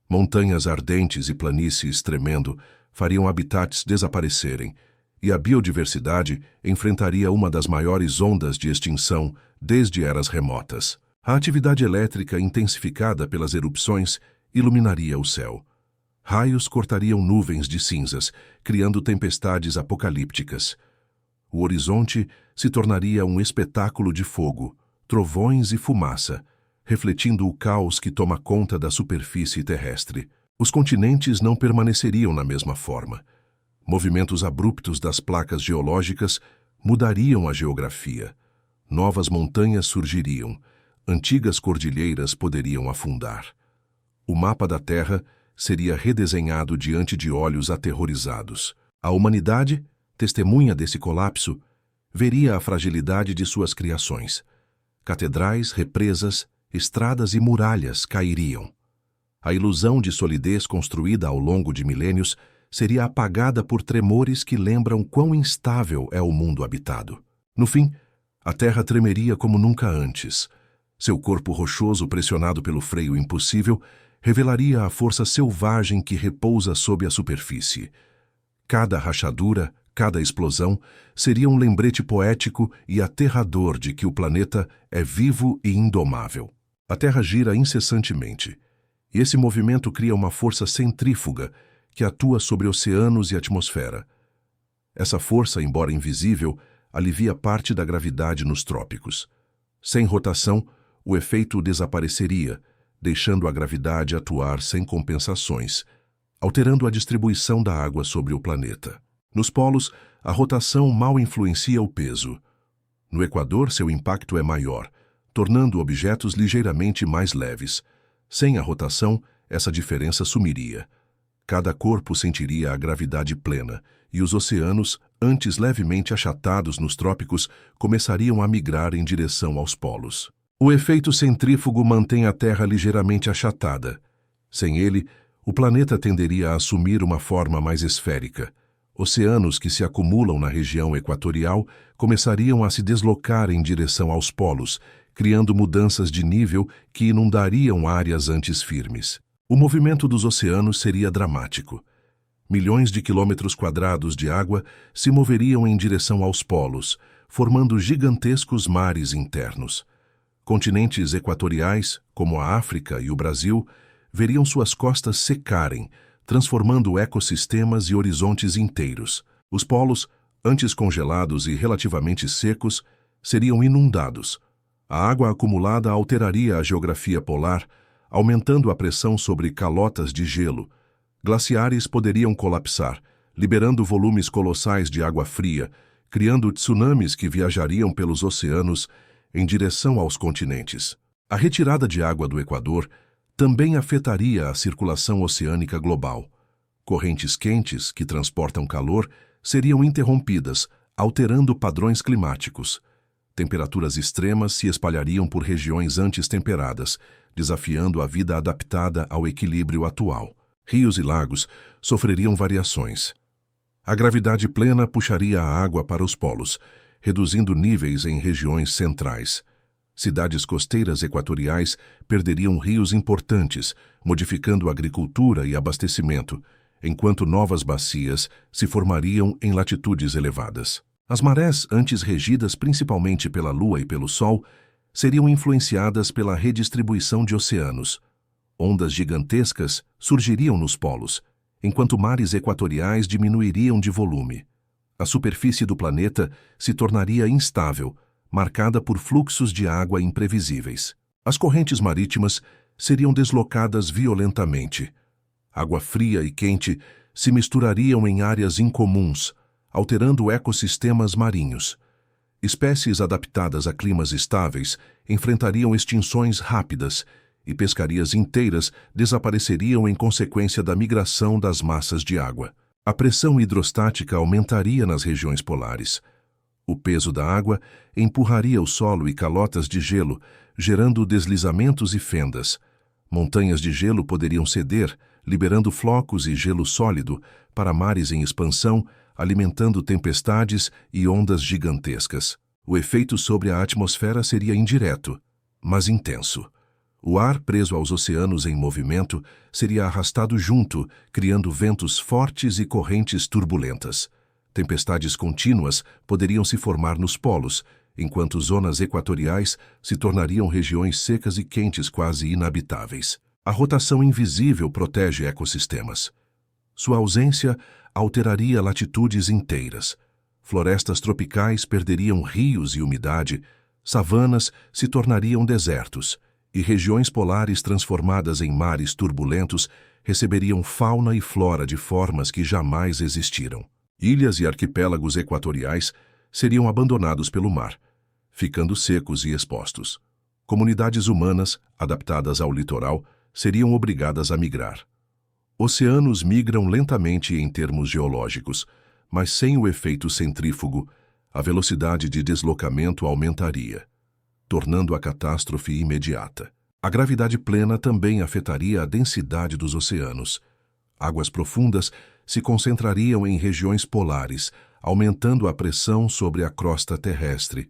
Montanhas ardentes e planícies tremendo fariam habitats desaparecerem, e a biodiversidade enfrentaria uma das maiores ondas de extinção desde eras remotas. A atividade elétrica intensificada pelas erupções iluminaria o céu. Raios cortariam nuvens de cinzas, criando tempestades apocalípticas. O horizonte se tornaria um espetáculo de fogo, trovões e fumaça, refletindo o caos que toma conta da superfície terrestre. Os continentes não permaneceriam na mesma forma. Movimentos abruptos das placas geológicas mudariam a geografia. Novas montanhas surgiriam, antigas cordilheiras poderiam afundar. O mapa da Terra seria redesenhado diante de olhos aterrorizados. A humanidade, testemunha desse colapso, veria a fragilidade de suas criações. Catedrais, represas, estradas e muralhas cairiam. A ilusão de solidez construída ao longo de milênios seria apagada por tremores que lembram quão instável é o mundo habitado. No fim, a Terra tremeria como nunca antes. Seu corpo rochoso, pressionado pelo freio impossível, revelaria a força selvagem que repousa sob a superfície. Cada rachadura, Cada explosão seria um lembrete poético e aterrador de que o planeta é vivo e indomável. A Terra gira incessantemente, e esse movimento cria uma força centrífuga que atua sobre oceanos e atmosfera. Essa força, embora invisível, alivia parte da gravidade nos trópicos. Sem rotação, o efeito desapareceria, deixando a gravidade atuar sem compensações, alterando a distribuição da água sobre o planeta. Nos polos, a rotação mal influencia o peso. No Equador, seu impacto é maior, tornando objetos ligeiramente mais leves. Sem a rotação, essa diferença sumiria. Cada corpo sentiria a gravidade plena, e os oceanos, antes levemente achatados nos trópicos, começariam a migrar em direção aos polos. O efeito centrífugo mantém a Terra ligeiramente achatada. Sem ele, o planeta tenderia a assumir uma forma mais esférica. Oceanos que se acumulam na região equatorial começariam a se deslocar em direção aos polos, criando mudanças de nível que inundariam áreas antes firmes. O movimento dos oceanos seria dramático. Milhões de quilômetros quadrados de água se moveriam em direção aos polos, formando gigantescos mares internos. Continentes equatoriais, como a África e o Brasil, veriam suas costas secarem, transformando ecossistemas e horizontes inteiros. Os polos, antes congelados e relativamente secos, seriam inundados. A água acumulada alteraria a geografia polar, aumentando a pressão sobre calotas de gelo. Glaciares poderiam colapsar, liberando volumes colossais de água fria, criando tsunamis que viajariam pelos oceanos em direção aos continentes. A retirada de água do Equador também afetaria a circulação oceânica global. Correntes quentes, que transportam calor, seriam interrompidas, alterando padrões climáticos. Temperaturas extremas se espalhariam por regiões antes temperadas, desafiando a vida adaptada ao equilíbrio atual. Rios e lagos sofreriam variações. A gravidade plena puxaria a água para os polos, reduzindo níveis em regiões centrais. Cidades costeiras equatoriais perderiam rios importantes, modificando a agricultura e abastecimento, enquanto novas bacias se formariam em latitudes elevadas. As marés, antes regidas principalmente pela Lua e pelo Sol, seriam influenciadas pela redistribuição de oceanos. Ondas gigantescas surgiriam nos polos, enquanto mares equatoriais diminuiriam de volume. A superfície do planeta se tornaria instável, marcada por fluxos de água imprevisíveis. As correntes marítimas seriam deslocadas violentamente. Água fria e quente se misturariam em áreas incomuns, alterando ecossistemas marinhos. Espécies adaptadas a climas estáveis enfrentariam extinções rápidas e pescarias inteiras desapareceriam em consequência da migração das massas de água. A pressão hidrostática aumentaria nas regiões polares. O peso da água empurraria o solo e calotas de gelo, gerando deslizamentos e fendas. Montanhas de gelo poderiam ceder, liberando flocos e gelo sólido para mares em expansão, alimentando tempestades e ondas gigantescas. O efeito sobre a atmosfera seria indireto, mas intenso. O ar preso aos oceanos em movimento seria arrastado junto, criando ventos fortes e correntes turbulentas. Tempestades contínuas poderiam se formar nos polos, enquanto zonas equatoriais se tornariam regiões secas e quentes quase inabitáveis. A rotação invisível protege ecossistemas. Sua ausência alteraria latitudes inteiras. Florestas tropicais perderiam rios e umidade, savanas se tornariam desertos, e regiões polares transformadas em mares turbulentos receberiam fauna e flora de formas que jamais existiram. Ilhas e arquipélagos equatoriais seriam abandonados pelo mar, ficando secos e expostos. Comunidades humanas, adaptadas ao litoral, seriam obrigadas a migrar. Oceanos migram lentamente em termos geológicos, mas sem o efeito centrífugo, a velocidade de deslocamento aumentaria, tornando a catástrofe imediata. A gravidade plena também afetaria a densidade dos oceanos. Águas profundas se concentrariam em regiões polares, aumentando a pressão sobre a crosta terrestre.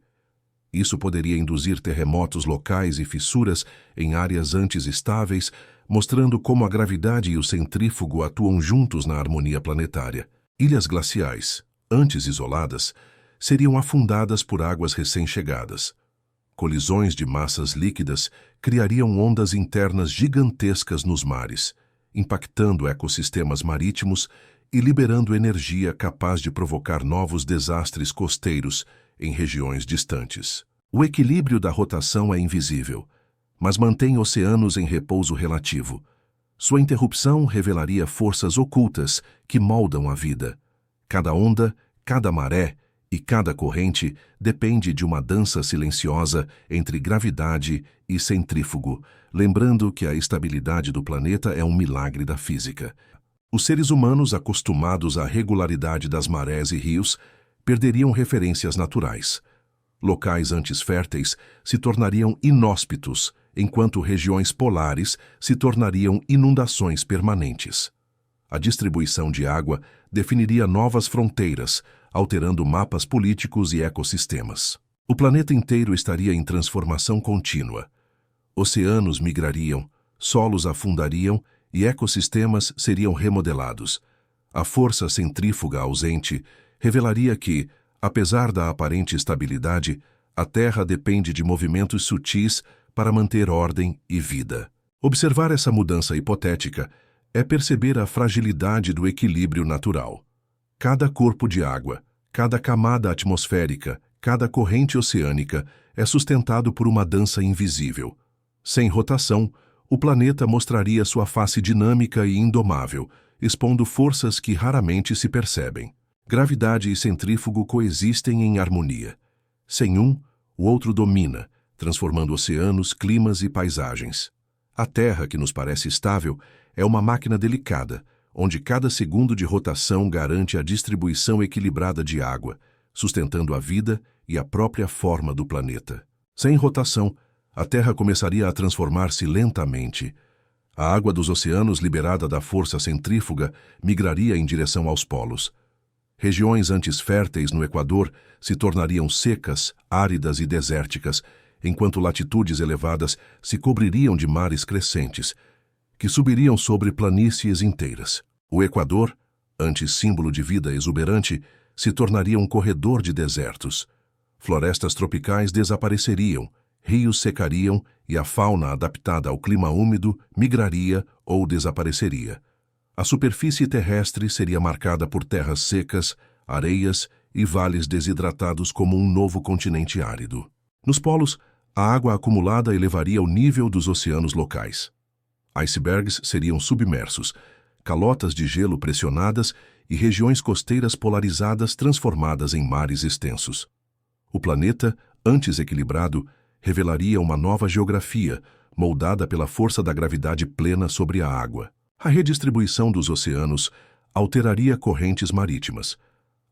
Isso poderia induzir terremotos locais e fissuras em áreas antes estáveis, mostrando como a gravidade e o centrífugo atuam juntos na harmonia planetária. Ilhas glaciais, antes isoladas, seriam afundadas por águas recém-chegadas. Colisões de massas líquidas criariam ondas internas gigantescas nos mares, impactando ecossistemas marítimos e liberando energia capaz de provocar novos desastres costeiros em regiões distantes. O equilíbrio da rotação é invisível, mas mantém oceanos em repouso relativo. Sua interrupção revelaria forças ocultas que moldam a vida. Cada onda, cada maré e cada corrente depende de uma dança silenciosa entre gravidade e centrífugo, lembrando que a estabilidade do planeta é um milagre da física. Os seres humanos, acostumados à regularidade das marés e rios, perderiam referências naturais. Locais antes férteis se tornariam inóspitos, enquanto regiões polares se tornariam inundações permanentes. A distribuição de água definiria novas fronteiras, alterando mapas políticos e ecossistemas. O planeta inteiro estaria em transformação contínua. Oceanos migrariam, solos afundariam e ecossistemas seriam remodelados. A força centrífuga ausente revelaria que, apesar da aparente estabilidade, a Terra depende de movimentos sutis para manter ordem e vida. Observar essa mudança hipotética é perceber a fragilidade do equilíbrio natural. Cada corpo de água, cada camada atmosférica, cada corrente oceânica é sustentado por uma dança invisível. Sem rotação, o planeta mostraria sua face dinâmica e indomável, expondo forças que raramente se percebem. Gravidade e centrífugo coexistem em harmonia. Sem um, o outro domina, transformando oceanos, climas e paisagens. A Terra, que nos parece estável, é uma máquina delicada, onde cada segundo de rotação garante a distribuição equilibrada de água, sustentando a vida e a própria forma do planeta. Sem rotação, a Terra começaria a transformar-se lentamente. A água dos oceanos, liberada da força centrífuga, migraria em direção aos polos. Regiões antes férteis no Equador se tornariam secas, áridas e desérticas, enquanto latitudes elevadas se cobririam de mares crescentes, que subiriam sobre planícies inteiras. O Equador, antes símbolo de vida exuberante, se tornaria um corredor de desertos. Florestas tropicais desapareceriam, rios secariam e a fauna adaptada ao clima úmido migraria ou desapareceria. A superfície terrestre seria marcada por terras secas, areias e vales desidratados como um novo continente árido. Nos polos, a água acumulada elevaria o nível dos oceanos locais. Icebergs seriam submersos, calotas de gelo pressionadas e regiões costeiras polarizadas transformadas em mares extensos. O planeta, antes equilibrado, revelaria uma nova geografia, moldada pela força da gravidade plena sobre a água. A redistribuição dos oceanos alteraria correntes marítimas.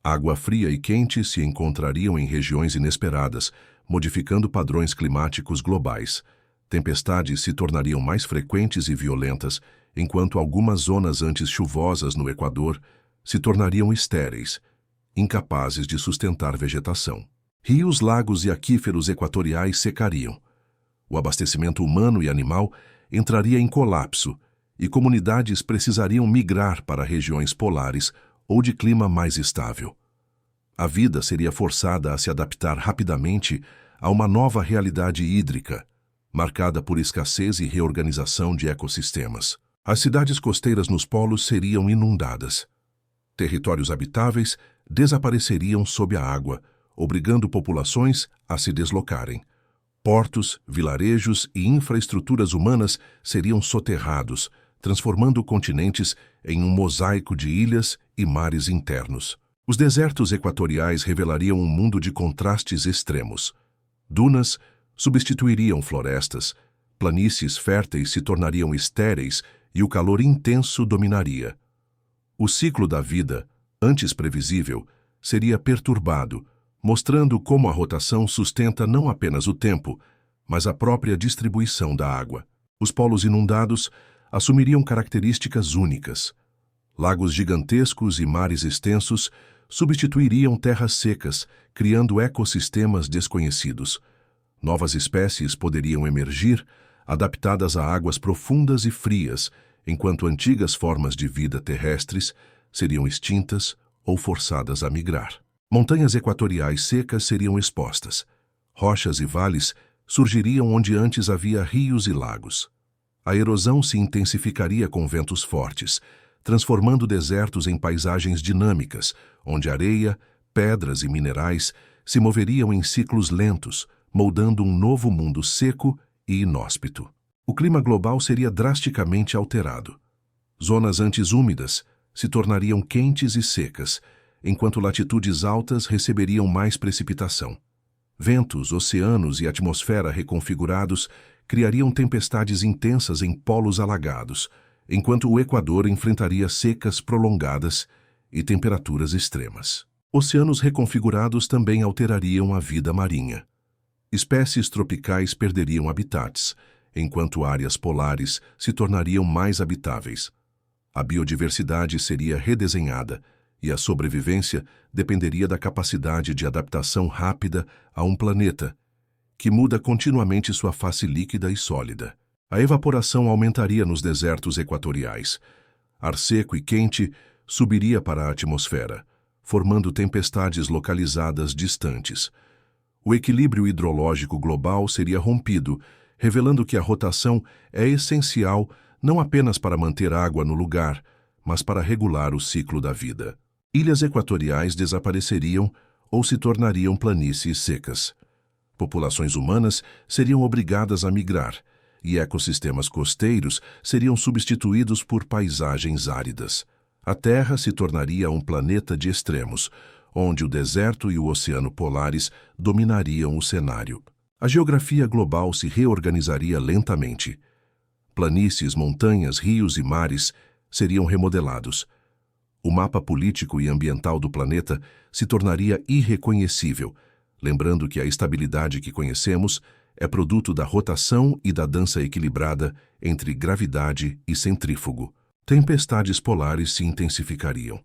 Água fria e quente se encontrariam em regiões inesperadas, modificando padrões climáticos globais. Tempestades se tornariam mais frequentes e violentas, enquanto algumas zonas antes chuvosas no Equador se tornariam estéreis, incapazes de sustentar vegetação. Rios, lagos e aquíferos equatoriais secariam. O abastecimento humano e animal entraria em colapso, e comunidades precisariam migrar para regiões polares ou de clima mais estável. A vida seria forçada a se adaptar rapidamente a uma nova realidade hídrica, marcada por escassez e reorganização de ecossistemas. As cidades costeiras nos polos seriam inundadas. Territórios habitáveis desapareceriam sob a água, obrigando populações a se deslocarem. Portos, vilarejos e infraestruturas humanas seriam soterrados, transformando continentes em um mosaico de ilhas e mares internos. Os desertos equatoriais revelariam um mundo de contrastes extremos. Dunas substituiriam florestas, planícies férteis se tornariam estéreis e o calor intenso dominaria. O ciclo da vida, antes previsível, seria perturbado, mostrando como a rotação sustenta não apenas o tempo, mas a própria distribuição da água. Os polos inundados assumiriam características únicas. Lagos gigantescos e mares extensos substituiriam terras secas, criando ecossistemas desconhecidos. Novas espécies poderiam emergir, adaptadas a águas profundas e frias, enquanto antigas formas de vida terrestres seriam extintas ou forçadas a migrar. Montanhas equatoriais secas seriam expostas. Rochas e vales surgiriam onde antes havia rios e lagos. A erosão se intensificaria com ventos fortes, transformando desertos em paisagens dinâmicas, onde areia, pedras e minerais se moveriam em ciclos lentos, moldando um novo mundo seco e inóspito. O clima global seria drasticamente alterado. Zonas antes úmidas se tornariam quentes e secas, enquanto latitudes altas receberiam mais precipitação. Ventos, oceanos e atmosfera reconfigurados criariam tempestades intensas em polos alagados, enquanto o Equador enfrentaria secas prolongadas e temperaturas extremas. Oceanos reconfigurados também alterariam a vida marinha. Espécies tropicais perderiam habitats, enquanto áreas polares se tornariam mais habitáveis. A biodiversidade seria redesenhada e a sobrevivência dependeria da capacidade de adaptação rápida a um planeta que muda continuamente sua face líquida e sólida. A evaporação aumentaria nos desertos equatoriais. Ar seco e quente subiria para a atmosfera, formando tempestades localizadas distantes. O equilíbrio hidrológico global seria rompido, revelando que a rotação é essencial não apenas para manter água no lugar, mas para regular o ciclo da vida. Ilhas equatoriais desapareceriam ou se tornariam planícies secas. Populações humanas seriam obrigadas a migrar, e ecossistemas costeiros seriam substituídos por paisagens áridas. A Terra se tornaria um planeta de extremos, onde o deserto e o oceano polares dominariam o cenário. A geografia global se reorganizaria lentamente. Planícies, montanhas, rios e mares seriam remodelados. O mapa político e ambiental do planeta se tornaria irreconhecível, lembrando que a estabilidade que conhecemos é produto da rotação e da dança equilibrada entre gravidade e centrífugo. Tempestades polares se intensificariam.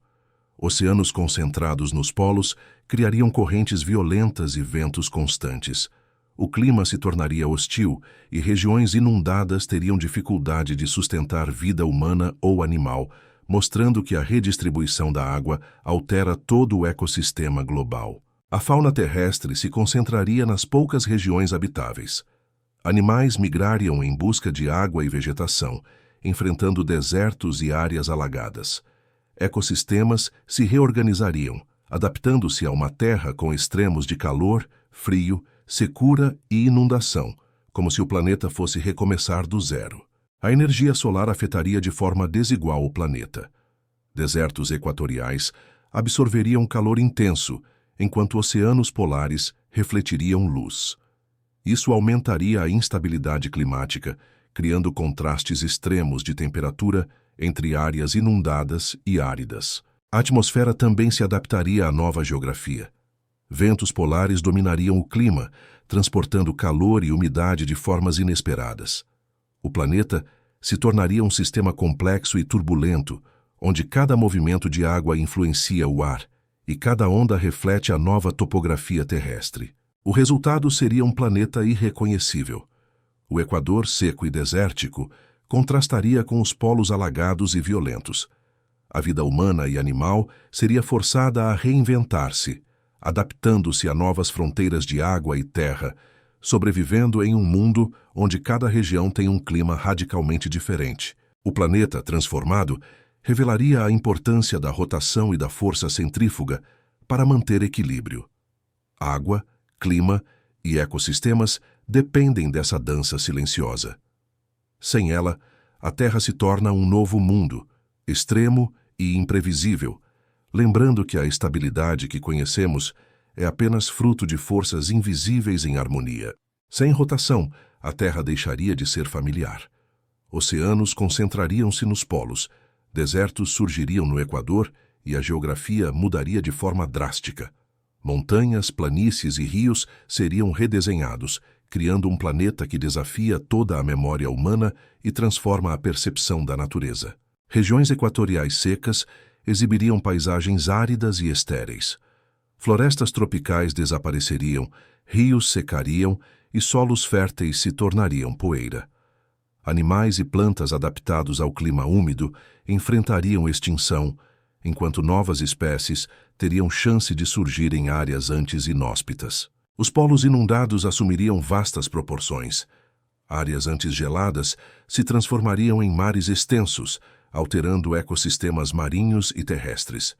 Oceanos concentrados nos polos criariam correntes violentas e ventos constantes. O clima se tornaria hostil e regiões inundadas teriam dificuldade de sustentar vida humana ou animal, mostrando que a redistribuição da água altera todo o ecossistema global. A fauna terrestre se concentraria nas poucas regiões habitáveis. Animais migrariam em busca de água e vegetação, enfrentando desertos e áreas alagadas. Ecossistemas se reorganizariam, adaptando-se a uma terra com extremos de calor, frio, secura e inundação, como se o planeta fosse recomeçar do zero. A energia solar afetaria de forma desigual o planeta. Desertos equatoriais absorveriam calor intenso, enquanto oceanos polares refletiriam luz. Isso aumentaria a instabilidade climática, criando contrastes extremos de temperatura entre áreas inundadas e áridas. A atmosfera também se adaptaria à nova geografia. Ventos polares dominariam o clima, transportando calor e umidade de formas inesperadas. O planeta se tornaria um sistema complexo e turbulento, onde cada movimento de água influencia o ar, e cada onda reflete a nova topografia terrestre. O resultado seria um planeta irreconhecível. O Equador seco e desértico contrastaria com os polos alagados e violentos. A vida humana e animal seria forçada a reinventar-se, adaptando-se a novas fronteiras de água e terra, sobrevivendo em um mundo onde cada região tem um clima radicalmente diferente. O planeta transformado revelaria a importância da rotação e da força centrífuga para manter equilíbrio. Água, clima e ecossistemas dependem dessa dança silenciosa. Sem ela, a Terra se torna um novo mundo, extremo e imprevisível, lembrando que a estabilidade que conhecemos é apenas fruto de forças invisíveis em harmonia. Sem rotação, a Terra deixaria de ser familiar. Oceanos concentrariam-se nos polos, desertos surgiriam no Equador e a geografia mudaria de forma drástica. Montanhas, planícies e rios seriam redesenhados, criando um planeta que desafia toda a memória humana e transforma a percepção da natureza. Regiões equatoriais secas exibiriam paisagens áridas e estéreis. Florestas tropicais desapareceriam, rios secariam e solos férteis se tornariam poeira. Animais e plantas adaptados ao clima úmido enfrentariam extinção, enquanto novas espécies teriam chance de surgir em áreas antes inóspitas. Os polos inundados assumiriam vastas proporções. Áreas antes geladas se transformariam em mares extensos, alterando ecossistemas marinhos e terrestres.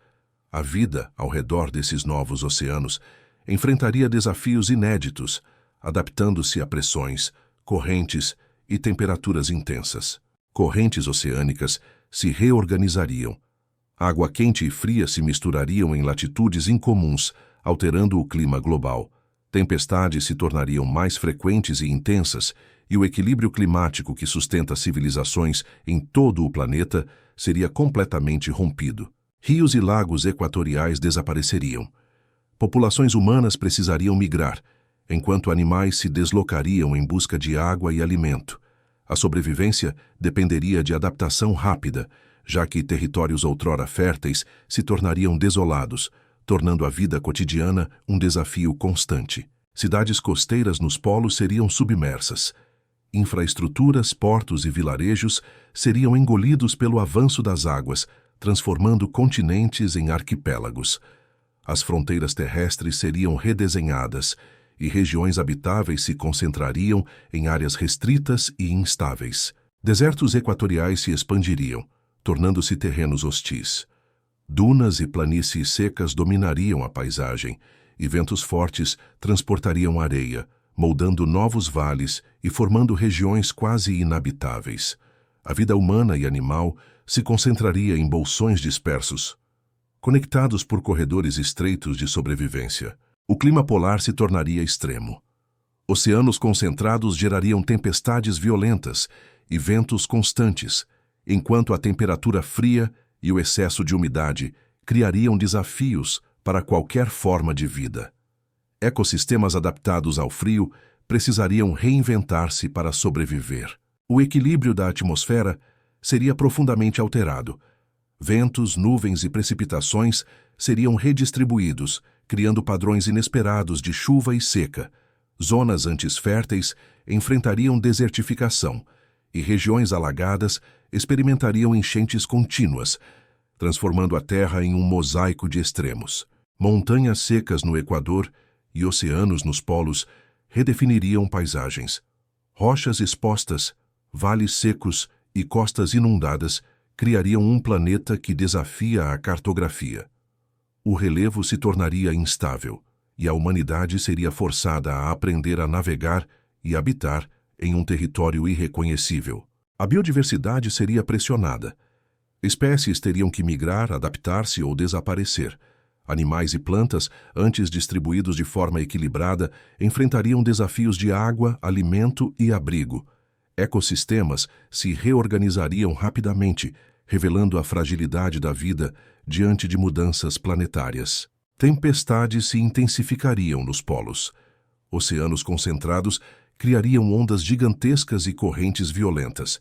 A vida ao redor desses novos oceanos enfrentaria desafios inéditos, adaptando-se a pressões, correntes e temperaturas intensas. Correntes oceânicas se reorganizariam. Água quente e fria se misturariam em latitudes incomuns, alterando o clima global. Tempestades se tornariam mais frequentes e intensas, e o equilíbrio climático que sustenta civilizações em todo o planeta seria completamente rompido. Rios e lagos equatoriais desapareceriam. Populações humanas precisariam migrar, enquanto animais se deslocariam em busca de água e alimento. A sobrevivência dependeria de adaptação rápida, já que territórios outrora férteis se tornariam desolados, tornando a vida cotidiana um desafio constante. Cidades costeiras nos polos seriam submersas. Infraestruturas, portos e vilarejos seriam engolidos pelo avanço das águas, transformando continentes em arquipélagos. As fronteiras terrestres seriam redesenhadas, e regiões habitáveis se concentrariam em áreas restritas e instáveis. Desertos equatoriais se expandiriam, tornando-se terrenos hostis. Dunas e planícies secas dominariam a paisagem, e ventos fortes transportariam areia, moldando novos vales e formando regiões quase inabitáveis. A vida humana e animal se concentraria em bolsões dispersos, conectados por corredores estreitos de sobrevivência. O clima polar se tornaria extremo. Oceanos concentrados gerariam tempestades violentas e ventos constantes, enquanto a temperatura fria e o excesso de umidade criariam desafios para qualquer forma de vida. Ecossistemas adaptados ao frio precisariam reinventar-se para sobreviver. O equilíbrio da atmosfera seria profundamente alterado. Ventos, nuvens e precipitações seriam redistribuídos, criando padrões inesperados de chuva e seca. Zonas antes férteis enfrentariam desertificação, e regiões alagadas experimentariam enchentes contínuas, transformando a Terra em um mosaico de extremos. Montanhas secas no Equador e oceanos nos polos redefiniriam paisagens. Rochas expostas, vales secos e costas inundadas criariam um planeta que desafia a cartografia. O relevo se tornaria instável, e a humanidade seria forçada a aprender a navegar e habitar em um território irreconhecível. A biodiversidade seria pressionada. Espécies teriam que migrar, adaptar-se ou desaparecer. Animais e plantas, antes distribuídos de forma equilibrada, enfrentariam desafios de água, alimento e abrigo. Ecossistemas se reorganizariam rapidamente, revelando a fragilidade da vida diante de mudanças planetárias. Tempestades se intensificariam nos polos. Oceanos concentrados criariam ondas gigantescas e correntes violentas.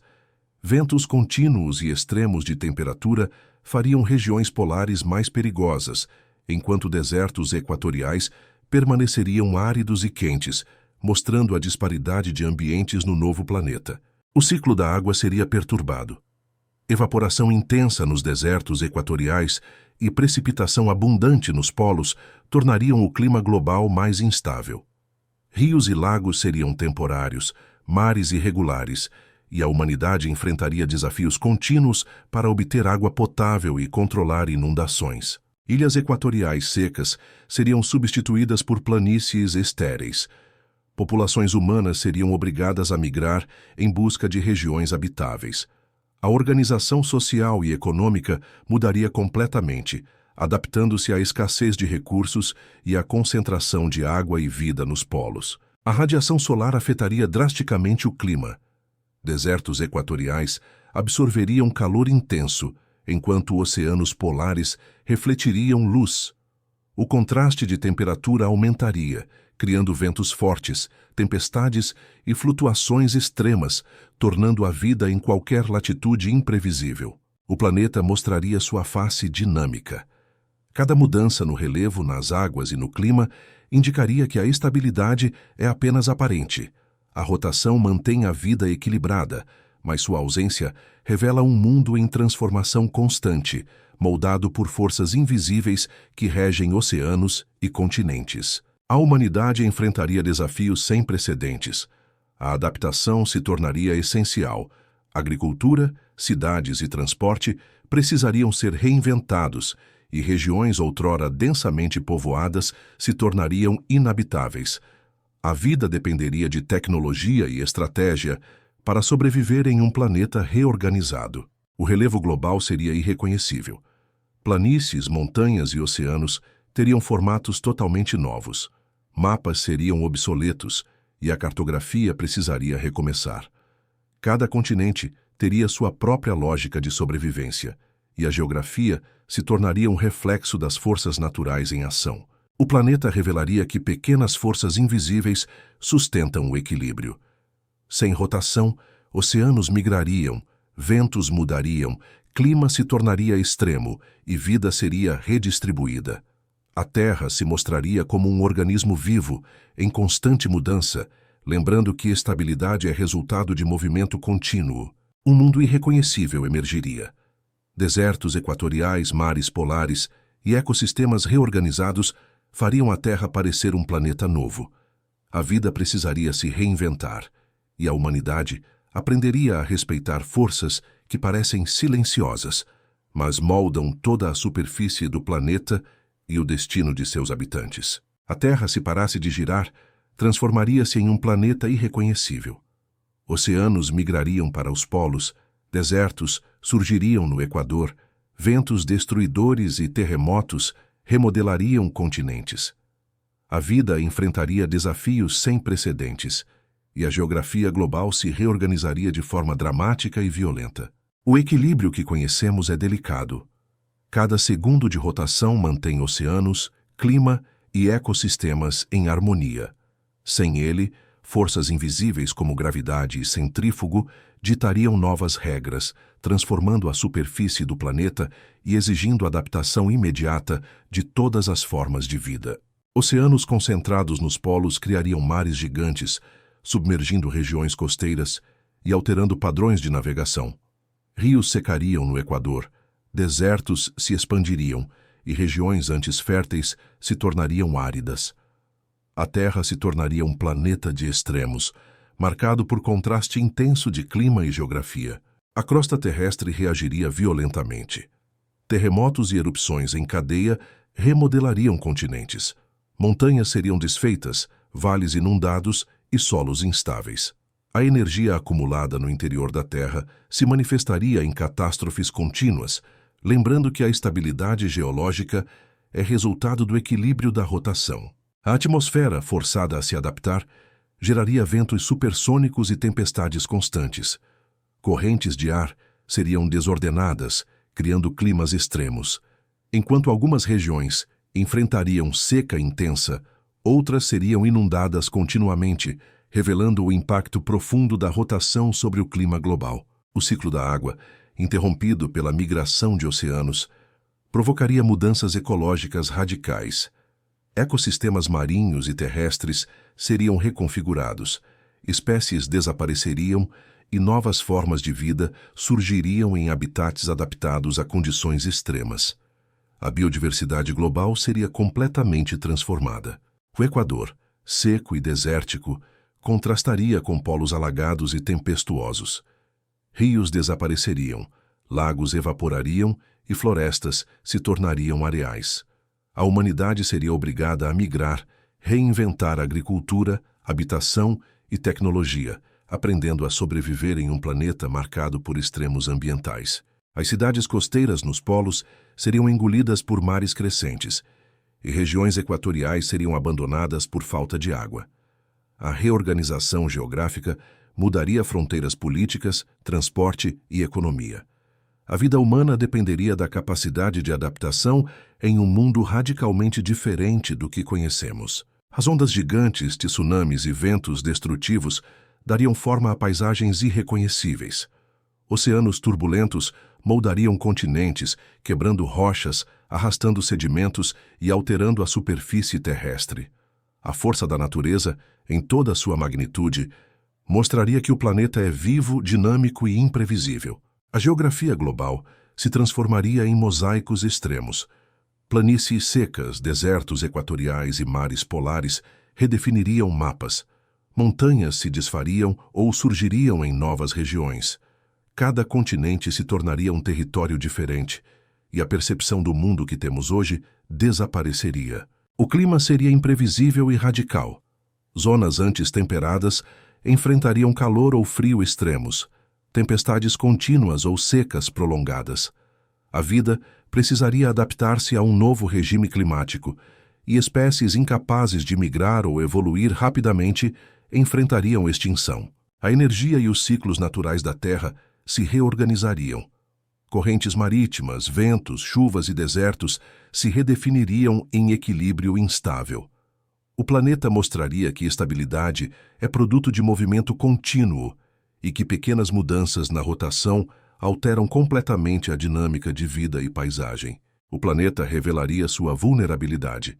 Ventos contínuos e extremos de temperatura fariam regiões polares mais perigosas, enquanto desertos equatoriais permaneceriam áridos e quentes, mostrando a disparidade de ambientes no novo planeta. O ciclo da água seria perturbado. Evaporação intensa nos desertos equatoriais e precipitação abundante nos polos tornariam o clima global mais instável. Rios e lagos seriam temporários, mares irregulares, e a humanidade enfrentaria desafios contínuos para obter água potável e controlar inundações. Ilhas equatoriais secas seriam substituídas por planícies estéreis. Populações humanas seriam obrigadas a migrar em busca de regiões habitáveis. A organização social e econômica mudaria completamente, adaptando-se à escassez de recursos e à concentração de água e vida nos polos. A radiação solar afetaria drasticamente o clima. Desertos equatoriais absorveriam calor intenso, enquanto oceanos polares refletiriam luz. O contraste de temperatura aumentaria, criando ventos fortes, tempestades e flutuações extremas, tornando a vida em qualquer latitude imprevisível. O planeta mostraria sua face dinâmica. Cada mudança no relevo, nas águas e no clima indicaria que a estabilidade é apenas aparente. A rotação mantém a vida equilibrada, mas sua ausência revela um mundo em transformação constante, moldado por forças invisíveis que regem oceanos e continentes. A humanidade enfrentaria desafios sem precedentes. A adaptação se tornaria essencial. Agricultura, cidades e transporte precisariam ser reinventados e regiões outrora densamente povoadas se tornariam inabitáveis. A vida dependeria de tecnologia e estratégia para sobreviver em um planeta reorganizado. O relevo global seria irreconhecível. Planícies, montanhas e oceanos teriam formatos totalmente novos. Mapas seriam obsoletos e a cartografia precisaria recomeçar. Cada continente teria sua própria lógica de sobrevivência e a geografia se tornaria um reflexo das forças naturais em ação. O planeta revelaria que pequenas forças invisíveis sustentam o equilíbrio. Sem rotação, oceanos migrariam, ventos mudariam, clima se tornaria extremo e vida seria redistribuída. A Terra se mostraria como um organismo vivo, em constante mudança, lembrando que estabilidade é resultado de movimento contínuo. Um mundo irreconhecível emergiria. Desertos equatoriais, mares polares e ecossistemas reorganizados fariam a Terra parecer um planeta novo. A vida precisaria se reinventar, e a humanidade aprenderia a respeitar forças que parecem silenciosas, mas moldam toda a superfície do planeta e o destino de seus habitantes. A Terra, se parasse de girar, transformaria-se em um planeta irreconhecível. Oceanos migrariam para os polos, desertos surgiriam no Equador, ventos destruidores e terremotos remodelariam continentes. A vida enfrentaria desafios sem precedentes, e a geografia global se reorganizaria de forma dramática e violenta. O equilíbrio que conhecemos é delicado. Cada segundo de rotação mantém oceanos, clima e ecossistemas em harmonia. Sem ele, forças invisíveis como gravidade e centrífugo ditariam novas regras, transformando a superfície do planeta e exigindo adaptação imediata de todas as formas de vida. Oceanos concentrados nos polos criariam mares gigantes, submergindo regiões costeiras e alterando padrões de navegação. Rios secariam no Equador, desertos se expandiriam e regiões antes férteis se tornariam áridas. A Terra se tornaria um planeta de extremos, marcado por contraste intenso de clima e geografia. A crosta terrestre reagiria violentamente. Terremotos e erupções em cadeia remodelariam continentes. Montanhas seriam desfeitas, vales inundados e solos instáveis. A energia acumulada no interior da Terra se manifestaria em catástrofes contínuas, lembrando que a estabilidade geológica é resultado do equilíbrio da rotação. A atmosfera, forçada a se adaptar, geraria ventos supersônicos e tempestades constantes. Correntes de ar seriam desordenadas, criando climas extremos. Enquanto algumas regiões enfrentariam seca intensa, outras seriam inundadas continuamente, revelando o impacto profundo da rotação sobre o clima global. O ciclo da água, interrompido pela migração de oceanos, provocaria mudanças ecológicas radicais. Ecossistemas marinhos e terrestres seriam reconfigurados, espécies desapareceriam e novas formas de vida surgiriam em habitats adaptados a condições extremas. A biodiversidade global seria completamente transformada. O Equador, seco e desértico, contrastaria com polos alagados e tempestuosos. Rios desapareceriam, lagos evaporariam e florestas se tornariam areais. A humanidade seria obrigada a migrar, reinventar agricultura, habitação e tecnologia, aprendendo a sobreviver em um planeta marcado por extremos ambientais. As cidades costeiras nos polos seriam engolidas por mares crescentes, e regiões equatoriais seriam abandonadas por falta de água. A reorganização geográfica mudaria fronteiras políticas, transporte e economia. A vida humana dependeria da capacidade de adaptação em um mundo radicalmente diferente do que conhecemos. As ondas gigantes, tsunamis e ventos destrutivos dariam forma a paisagens irreconhecíveis. Oceanos turbulentos moldariam continentes, quebrando rochas, arrastando sedimentos e alterando a superfície terrestre. A força da natureza, em toda a sua magnitude, mostraria que o planeta é vivo, dinâmico e imprevisível. A geografia global se transformaria em mosaicos extremos. Planícies secas, desertos equatoriais e mares polares redefiniriam mapas. Montanhas se desfariam ou surgiriam em novas regiões. Cada continente se tornaria um território diferente, e a percepção do mundo que temos hoje desapareceria. O clima seria imprevisível e radical. Zonas antes temperadas enfrentariam calor ou frio extremos, tempestades contínuas ou secas prolongadas. A vida precisaria adaptar-se a um novo regime climático, e espécies incapazes de migrar ou evoluir rapidamente enfrentariam extinção. A energia e os ciclos naturais da Terra se reorganizariam. Correntes marítimas, ventos, chuvas e desertos se redefiniriam em equilíbrio instável. O planeta mostraria que estabilidade é produto de movimento contínuo e que pequenas mudanças na rotação alteram completamente a dinâmica de vida e paisagem. O planeta revelaria sua vulnerabilidade.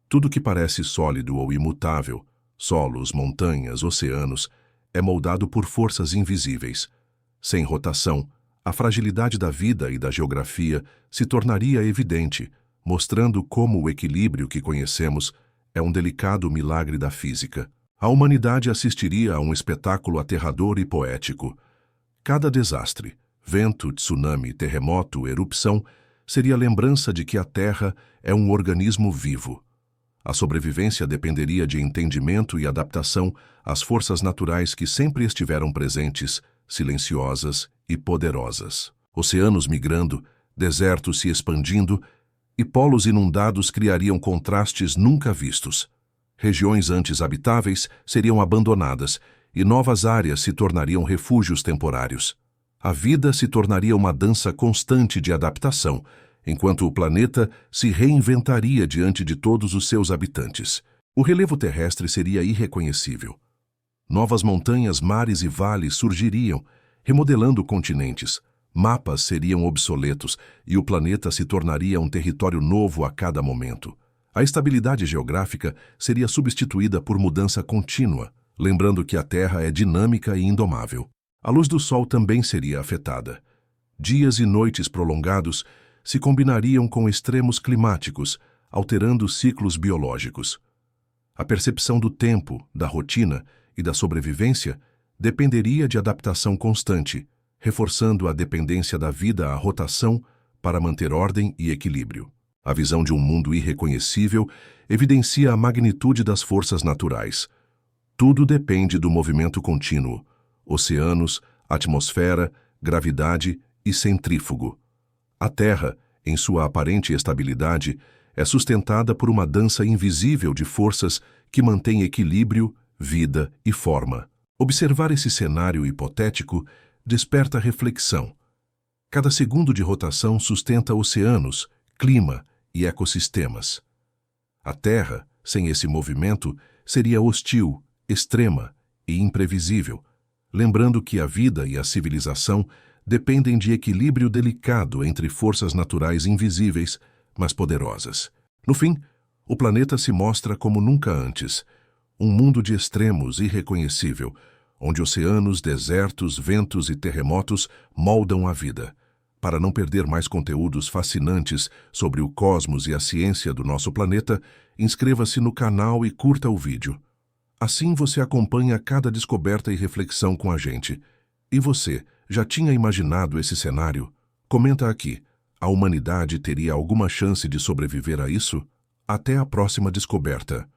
Tudo que parece sólido ou imutável, solos, montanhas, oceanos, é moldado por forças invisíveis. Sem rotação, a fragilidade da vida e da geografia se tornaria evidente, mostrando como o equilíbrio que conhecemos é um delicado milagre da física. A humanidade assistiria a um espetáculo aterrador e poético. Cada desastre, vento, tsunami, terremoto, erupção, seria lembrança de que a Terra é um organismo vivo. A sobrevivência dependeria de entendimento e adaptação às forças naturais que sempre estiveram presentes, silenciosas e poderosas. Oceanos migrando, desertos se expandindo e polos inundados criariam contrastes nunca vistos. Regiões antes habitáveis seriam abandonadas e novas áreas se tornariam refúgios temporários. A vida se tornaria uma dança constante de adaptação, enquanto o planeta se reinventaria diante de todos os seus habitantes. O relevo terrestre seria irreconhecível. Novas montanhas, mares e vales surgiriam, remodelando continentes. Mapas seriam obsoletos e o planeta se tornaria um território novo a cada momento. A estabilidade geográfica seria substituída por mudança contínua, lembrando que a Terra é dinâmica e indomável. A luz do Sol também seria afetada. Dias e noites prolongados se combinariam com extremos climáticos, alterando ciclos biológicos. A percepção do tempo, da rotina e da sobrevivência dependeria de adaptação constante, reforçando a dependência da vida à rotação para manter ordem e equilíbrio. A visão de um mundo irreconhecível evidencia a magnitude das forças naturais. Tudo depende do movimento contínuo: oceanos, atmosfera, gravidade e centrífugo. A Terra, em sua aparente estabilidade, é sustentada por uma dança invisível de forças que mantém equilíbrio, vida e forma. Observar esse cenário hipotético desperta reflexão. Cada segundo de rotação sustenta oceanos, clima e ecossistemas. A Terra, sem esse movimento, seria hostil, extrema e imprevisível, lembrando que a vida e a civilização dependem de equilíbrio delicado entre forças naturais invisíveis, mas poderosas. No fim, o planeta se mostra como nunca antes, um mundo de extremos irreconhecível, onde oceanos, desertos, ventos e terremotos moldam a vida. Para não perder mais conteúdos fascinantes sobre o cosmos e a ciência do nosso planeta, inscreva-se no canal e curta o vídeo. Assim você acompanha cada descoberta e reflexão com a gente. E você, já tinha imaginado esse cenário? Comenta aqui. A humanidade teria alguma chance de sobreviver a isso? Até a próxima descoberta.